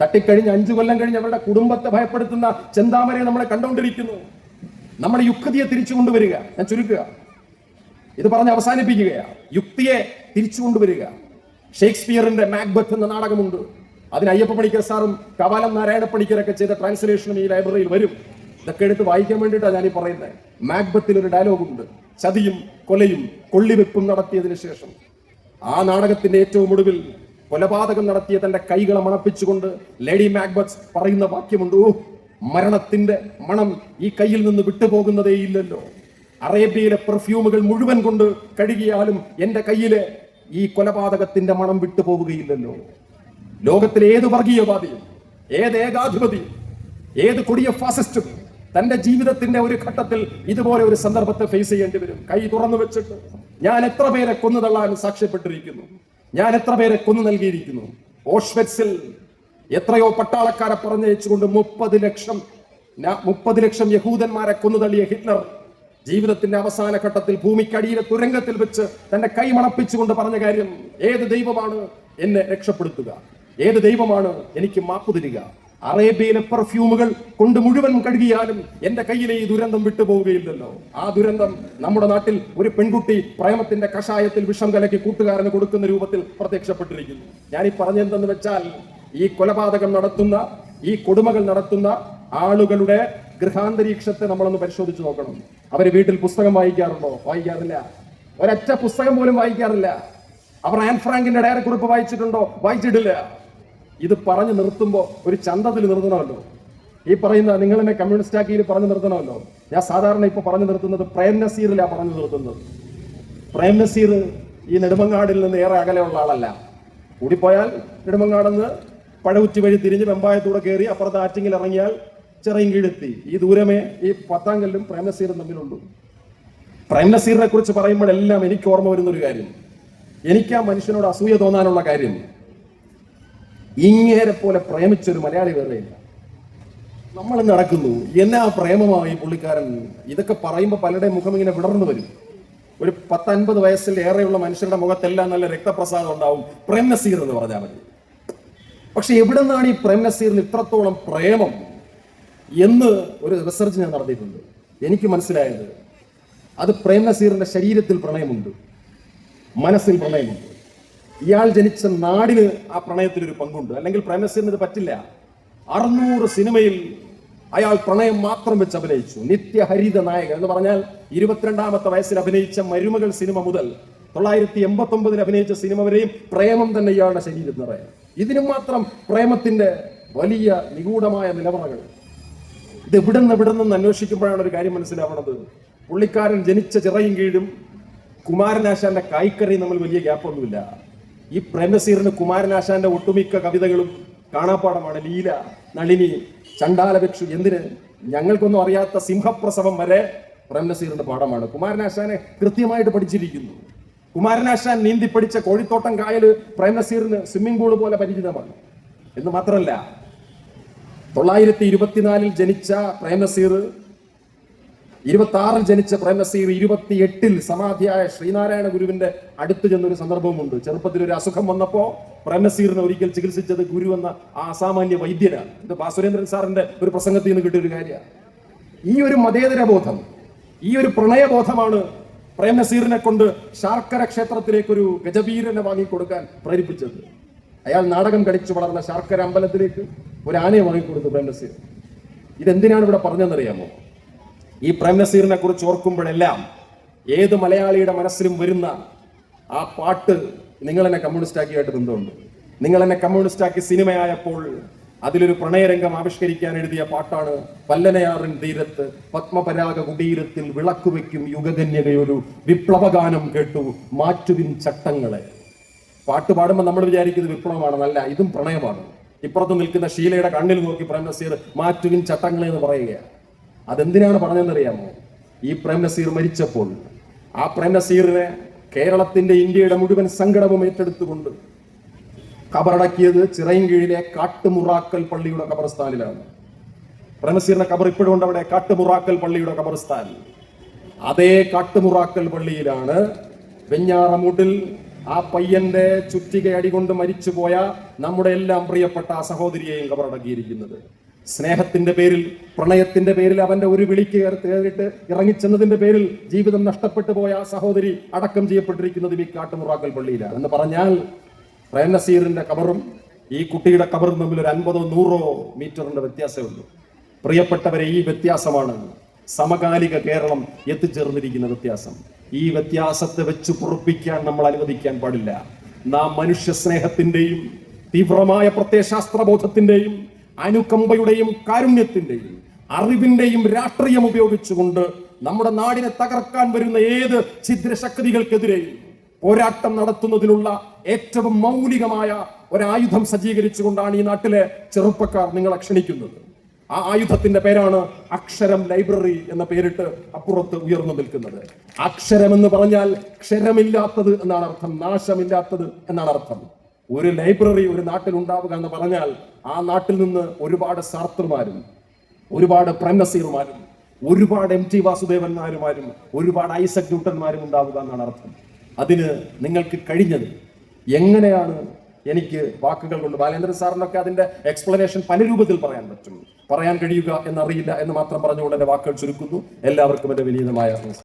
Speaker 1: തട്ടിക്കഴിഞ്ഞ് 5 കൊല്ലം കഴിഞ്ഞ് അവരുടെ കുടുംബത്തെ ഭയപ്പെടുത്തുന്ന ചെന്താമരയെ നമ്മളെ കണ്ടുകൊണ്ടിരിക്കുന്നു. നമ്മുടെ യുക്തിയെ തിരിച്ചു കൊണ്ടുവരിക. ഞാൻ ചുരുക്കുക, ഇത് പറഞ്ഞ് അവസാനിപ്പിക്കുകയാണ്. യുക്തിയെ തിരിച്ചു കൊണ്ടുവരിക. ഷേക്സ്പിയറിന്റെ മാക്ബത്ത് എന്ന നാടകമുണ്ട്. അതിന് അയ്യപ്പ പണിക്കർ സാറും കവാലം നാരായണ പണിക്കരൊക്കെ ചെയ്ത ട്രാൻസ്ലേഷനും ഈ ലൈബ്രറിയിൽ വരും. ഇതൊക്കെ എടുത്ത് വായിക്കാൻ വേണ്ടിയിട്ടാണ് ഞാൻ ഈ പറയുന്നത്. മാക്ബത്തിൽ ഒരു ഡയലോഗുണ്ട്. ചതിയും കൊലയും കൊള്ളിവെപ്പും നടത്തിയതിനു ശേഷം ആ നാടകത്തിന്റെ ഏറ്റവും ഒടുവിൽ കൊലപാതകം നടത്തിയ തന്റെ കൈകളെ മണപ്പിച്ചുകൊണ്ട് ലേഡി മാക്ബത്ത് പറയുന്ന വാക്യമുണ്ട്, ഓ, മരണത്തിന്റെ മണം ഈ കയ്യിൽ നിന്ന് വിട്ടുപോകുന്നതേ ഇല്ലല്ലോ. അറേബ്യയിലെ പെർഫ്യൂമുകൾ മുഴുവൻ കൊണ്ട് കഴുകിയാലും എന്റെ കയ്യിലെ ഈ കൊലപാതകത്തിന്റെ മണം വിട്ടുപോവുകയില്ലല്ലോ. ലോകത്തിലെ ഏത് വർഗീയവാദിയും, ഏത് ഏകാധിപതിയും, ഏത് കൊടിയ ഫാസിസ്റ്റും തന്റെ ജീവിതത്തിന്റെ ഒരു ഘട്ടത്തിൽ ഇതുപോലെ ഒരു സന്ദർഭത്തെ ഫേസ് ചെയ്യേണ്ടി വരും. കൈ തുറന്നു വെച്ചിട്ട് ഞാൻ എത്ര പേരെ കൊന്നു തള്ളാൻ സാക്ഷ്യപ്പെട്ടിരിക്കുന്നു, ഞാൻ എത്ര പേരെ കൊന്നു നൽകിയിരിക്കുന്നു. ഓഷ്വെറ്റ്സിൽ എത്രയോ പട്ടാളക്കാരെ പറഞ്ഞയച്ചുകൊണ്ട് 30 ലക്ഷം യഹൂദന്മാരെ കൊന്നു തള്ളിയ ഹിറ്റ്ലർ ജീവിതത്തിന്റെ അവസാന ഘട്ടത്തിൽ ഭൂമിക്കടിയിലെ തുരങ്കത്തിൽ വെച്ച് തന്റെ കൈ മണപ്പിച്ചുകൊണ്ട് പറഞ്ഞ കാര്യം, ഏത് ദൈവമാണ് എന്നെ രക്ഷപ്പെടുത്തുക, ഏത് ദൈവമാണ് എനിക്ക് മാപ്പു തരിക. അറേബ്യയിലെ പെർഫ്യൂമുകൾ കൊണ്ട് മുഴുവൻ കഴുകിയാലും എന്റെ കയ്യിലെ ഈ ദുരന്തം വിട്ടുപോവുകയില്ലല്ലോ. ആ ദുരന്തം നമ്മുടെ നാട്ടിൽ ഒരു പെൺകുട്ടി പ്രേമത്തിന്റെ കഷായത്തിൽ വിഷം കലക്കി കൂട്ടുകാരന് കൊടുക്കുന്ന രൂപത്തിൽ പ്രത്യക്ഷപ്പെട്ടിരിക്കുന്നു. ഞാനീ പറഞ്ഞെന്തെന്ന് വെച്ചാൽ, ഈ കൊലപാതകം നടത്തുന്ന, ഈ കൊടുമകൾ നടത്തുന്ന ആളുകളുടെ ഗൃഹാന്തരീക്ഷത്തെ നമ്മളൊന്ന് പരിശോധിച്ച് നോക്കണം. അവര് വീട്ടിൽ പുസ്തകം വായിക്കാറുണ്ടോ? വായിക്കാറില്ല. ഒരൊറ്റ പുസ്തകം പോലും വായിക്കാറില്ല. അവർ ആൻ ഫ്രാങ്കിന്റെ ഡയറി കുറിപ്പ് വായിച്ചിട്ടുണ്ടോ? വായിച്ചിട്ടില്ല. ഇത് പറഞ്ഞു നിർത്തുമ്പോൾ ഒരു ചന്തത്തിൽ നിർത്തണമല്ലോ. ഈ പറയുന്ന നിങ്ങൾ എന്നെ കമ്മ്യൂണിസ്റ്റ് ആക്കിയിൽ പറഞ്ഞു നിർത്തണമല്ലോ. ഞാൻ സാധാരണ ഇപ്പൊ പറഞ്ഞു നിർത്തുന്നത് പ്രേം നസീറിലാണ് പറഞ്ഞു നിർത്തുന്നത്. പ്രേം നസീർ ഈ നെടുമങ്ങാടിൽ നിന്ന് ഏറെ അകലെയുള്ള ആളല്ല. കൂടിപ്പോയാൽ നെടുമങ്ങാടെന്ന് പഴകുറ്റി വഴി തിരിഞ്ഞ് വെമ്പായത്തൂടെ കയറി അപ്പുറത്ത് ആറ്റിങ്ങിൽ ഇറങ്ങിയാൽ ചെറിയും കീഴെത്തി. ഈ ദൂരമേ ഈ പത്താങ്കല്ലും പ്രേം നസീറും തമ്മിലുള്ളൂ. പ്രേം നസീറിനെ കുറിച്ച് പറയുമ്പോഴെല്ലാം എനിക്ക് ഓർമ്മ വരുന്ന ഒരു കാര്യം, എനിക്ക് ആ മനുഷ്യനോട് അസൂയ തോന്നാനുള്ള കാര്യം, ഇങ്ങേരെ പോലെ പ്രേമിച്ചൊരു മലയാളി വേറെയില്ല. നമ്മൾ നടക്കുന്നു എന്നാ പ്രേമമായി പുള്ളിക്കാരൻ. ഇതൊക്കെ പറയുമ്പോൾ പലരുടെയും മുഖം ഇങ്ങനെ വിടർന്നു വരും. ഒരു 10-50 വയസ്സിൽ ഏറെയുള്ള മനുഷ്യരുടെ മുഖത്തെല്ലാം നല്ല രക്തപ്രസാദം ഉണ്ടാവും പ്രേം നസീർ എന്ന് പറഞ്ഞാൽ മതി. പക്ഷെ എവിടെ നിന്നാണ് ഈ പ്രേം നസീറിന് ഇത്രത്തോളം പ്രേമം എന്ന് ഒരു റിസർച്ച് ഞാൻ നടത്തിയിട്ടുണ്ട്. എനിക്ക് മനസ്സിലായത്, അത് പ്രേം നസീറിന്റെ ശരീരത്തിൽ പ്രണയമുണ്ട്, മനസ്സിൽ പ്രണയമുണ്ട്. ഇയാൾ ജനിച്ച നാടിന് ആ പ്രണയത്തിലൊരു പങ്കുണ്ട്. അല്ലെങ്കിൽ പ്രേം നസീറിന് ഇത് പറ്റില്ല. 600 സിനിമയിൽ അയാൾ പ്രണയം മാത്രം വെച്ച് അഭിനയിച്ചു. നിത്യഹരിത നായകൻ എന്ന് പറഞ്ഞാൽ 22ാമത്തെ വയസ്സിൽ അഭിനയിച്ച മരുമകൾ സിനിമ മുതൽ 989 അഭിനയിച്ച സിനിമ വരെയും പ്രേമം തന്നെ ഇയാളുടെ ശരീരത്തിൽ നിറയാം. ഇതിനു മാത്രം പ്രേമത്തിന്റെ വലിയ നിഗൂഢമായ നിലവറകൾ. ഇത് എവിടുന്ന് അന്വേഷിക്കുമ്പോഴാണ് ഒരു കാര്യം മനസ്സിലാവുന്നത്. പുള്ളിക്കാരൻ ജനിച്ച ചിറയും കീഴും കുമാരനാശാന്റെ കായ്ക്കറിയും തമ്മിൽ വലിയ ഗ്യാപ്പൊന്നുമില്ല. ഈ പ്രേം നസീറിന് കുമാരനാശാന്റെ ഒട്ടുമിക്ക കവിതകളും കാണാപ്പാടമാണ്. ലീല, നളിനി, ചണ്ടാലഭിക്ഷു, എന്തിന് ഞങ്ങൾക്കൊന്നും അറിയാത്ത സിംഹപ്രസവം വരെ പ്രേം നസീറിന്റെ പാഠമാണ്. കുമാരനാശാനെ കൃത്യമായിട്ട് പഠിച്ചിരിക്കുന്നു. കുമാരനാശാൻ നീന്തി പഠിച്ച കോഴിത്തോട്ടം കായല് പ്രേം നസീറിന് സ്വിമ്മിംഗ് പൂള് പോലെ പരിചിതമാണ്. എന്ന് മാത്രമല്ല, 924 ജനിച്ച പ്രേം നസീർ, 26 ജനിച്ച പ്രേം നസീർ 28 സമാധിയായ ശ്രീനാരായണ ഗുരുവിന്റെ അടുത്ത് ചെന്നൊരു സന്ദർഭമുണ്ട്. ചെറുപ്പത്തിൽ ഒരു അസുഖം വന്നപ്പോ പ്രേം നസീറിനെ ഒരിക്കൽ ചികിത്സിച്ചത് ഗുരു എന്ന ആ അസാമാന്യ വൈദ്യനാണ്. ഇത് സുരേന്ദ്രൻ സാറിന്റെ ഒരു പ്രസംഗത്തിൽ നിന്ന് കിട്ടിയ ഒരു കാര്യമാണ്. ഈ ഒരു മതേതര ബോധം, ഈ ഒരു പ്രണയബോധമാണ് പ്രേം നസീറിനെ കൊണ്ട് ശാർക്കര ക്ഷേത്രത്തിലേക്ക് ഒരു ഗജവീരനെ വാങ്ങിക്കൊടുക്കാൻ പ്രേരിപ്പിച്ചത്. അയാൾ നാടകം കളിച്ചു വളർന്ന ശാർക്കര അമ്പലത്തിലേക്ക് ഒരു ആനയെ വാങ്ങിക്കൊടുത്തു പ്രേം നസീർ. ഇതെന്തിനാണ് ഇവിടെ പറഞ്ഞതെന്നറിയാമോ? ഈ പ്രേം നസീറിനെ കുറിച്ച് ഓർക്കുമ്പോഴെല്ലാം ഏത് മലയാളിയുടെ മനസ്സിലും വരുന്ന ആ പാട്ട്, നിങ്ങൾ എന്നെ കമ്മ്യൂണിസ്റ്റ് ആക്കിയായിട്ട് ബന്ധമുണ്ട്. നിങ്ങൾ എന്നെ കമ്മ്യൂണിസ്റ്റ് ആക്കി സിനിമയായപ്പോൾ അതിലൊരു പ്രണയരംഗം ആവിഷ്കരിക്കാൻ എഴുതിയ പാട്ടാണ് പല്ലനയാറിൻ തീരത്ത് പത്മപരാഗ കുടീരത്തിൽ വിളക്കുവെക്കും യുഗകന്യകയൊരു വിപ്ലവഗാനം കേട്ടു മാറ്റുവിൻ ചട്ടങ്ങളെ. പാട്ട് പാടുമ്പോൾ നമ്മൾ വിചാരിക്കുന്നത് വിപ്ലവമാണെന്നല്ല, ഇതും പ്രണയമാണ്. ഇപ്പുറത്ത് നിൽക്കുന്ന ഷീലയുടെ കണ്ണിൽ നോക്കി പ്രേം നസീർ മാറ്റുവിൻ ചട്ടങ്ങളെ എന്ന് പറയുകയാണ്. അതെന്തിനാണ് പറഞ്ഞതെന്നറിയാമോ? ഈ പ്രേം നസീർ മരിച്ചപ്പോൾ ആ പ്രേം നസീറിനെ കേരളത്തിന്റെ, ഇന്ത്യയുടെ മുഴുവൻ സങ്കടവും ഏറ്റെടുത്തുകൊണ്ട് ഖബറടക്കിയത് ചിറയൻകീഴിലെ കാട്ടുമുറാക്കൽ പള്ളിയുടെ ഖബർസ്ഥാനിലാണ്. പ്രേം നസീറിന്റെ ഖബർ ഇപ്പോഴും ഉണ്ട് അവിടെ, കാട്ടുമുറാക്കൽ പള്ളിയുടെ ഖബർസ്ഥാൻ. അതേ കാട്ടുമുറാക്കൽ പള്ളിയിലാണ് വെഞ്ഞാറമൂട്ടിൽ ആ പയ്യന്റെ ചുറ്റികയടി കൊണ്ട് മരിച്ചുപോയ നമ്മുടെ എല്ലാം പ്രിയപ്പെട്ട ആ സഹോദരിയെയും കബറടക്കിയിരിക്കുന്നത്. സ്നേഹത്തിന്റെ പേരിൽ, പ്രണയത്തിന്റെ പേരിൽ അവന്റെ ഒരു വിളിക്ക് കയറിയിട്ട് ഇറങ്ങിച്ചെന്നതിന്റെ പേരിൽ ജീവിതം നഷ്ടപ്പെട്ടു പോയ ആ സഹോദരി അടക്കം ചെയ്യപ്പെട്ടിരിക്കുന്നത് ഈ കാട്ടുമുറാക്കൽ പള്ളിയിലാണ്. എന്ന് പറഞ്ഞാൽ പ്രേം നസീറിന്റെ കബറും ഈ കുട്ടിയുടെ കബറും തമ്മിൽ ഒരു 50-100 മീറ്ററിന്റെ വ്യത്യാസമുള്ളൂ. പ്രിയപ്പെട്ടവരെ, ഈ വ്യത്യാസമാണ് സമകാലിക കേരളം എത്തിച്ചേർന്നിരിക്കുന്ന വ്യത്യാസം. ഈ വ്യത്യാസത്തെ വെച്ച് പൊറുപ്പിക്കാൻ നമ്മൾ അനുവദിക്കാൻ പാടില്ല. നാം മനുഷ്യ സ്നേഹത്തിന്റെയും തീവ്രമായ പ്രത്യയശാസ്ത്രബോധത്തിന്റെയും അനുകമ്പയുടെയും കാരുണ്യത്തിന്റെയും അറിവിന്റെയും രാഷ്ട്രീയം ഉപയോഗിച്ചുകൊണ്ട് നമ്മുടെ നാടിനെ തകർക്കാൻ വരുന്ന ഏത് ഛിദ്രശക്തികൾക്കെതിരെയും പോരാട്ടം നടത്തുന്നതിനുള്ള ഏറ്റവും മൗലികമായ ഒരായുധം സജ്ജീകരിച്ചുകൊണ്ടാണ് ഈ നാട്ടിലെ ചെറുപ്പക്കാർ നിങ്ങളെ ക്ഷണിക്കുന്നത്. ആ ആയുധത്തിന്റെ പേരാണ് അക്ഷരം ലൈബ്രറി എന്ന പേരിട്ട് അപ്പുറത്ത് ഉയർന്നു നിൽക്കുന്നത്. അക്ഷരം എന്ന് പറഞ്ഞാൽ ക്ഷരമില്ലാത്തത് എന്നാണ് അർത്ഥം, നാശമില്ലാത്തത് എന്നാണ് അർത്ഥം. ഒരു ലൈബ്രറി ഒരു നാട്ടിൽ ഉണ്ടാവുക എന്ന് പറഞ്ഞാൽ ആ നാട്ടിൽ നിന്ന് ഒരുപാട് സാർത്രമാരും ഒരുപാട് പ്രേം നസീറുമാരും ഒരുപാട് MT വാസുദേവന്മാരുമാരും ഒരുപാട് ഐസക് ന്യൂട്ടന്മാരും ഉണ്ടാവുക എന്നാണ് അർത്ഥം. അതിന് നിങ്ങൾക്ക് കഴിഞ്ഞത് എങ്ങനെയാണ്? എനിക്ക് വാക്കുകൾ കൊണ്ട്, ബാലേന്ദ്രൻ സാറിനൊക്കെ അതിന്റെ എക്സ്പ്ലനേഷൻ പല രൂപത്തിൽ പറയാൻ കഴിയുക എന്നറിയില്ല എന്ന് മാത്രം പറഞ്ഞുകൊണ്ട് എന്റെ വാക്കുകൾ ചുരുക്കുന്നു. എല്ലാവർക്കും എന്റെ വിനീതമായ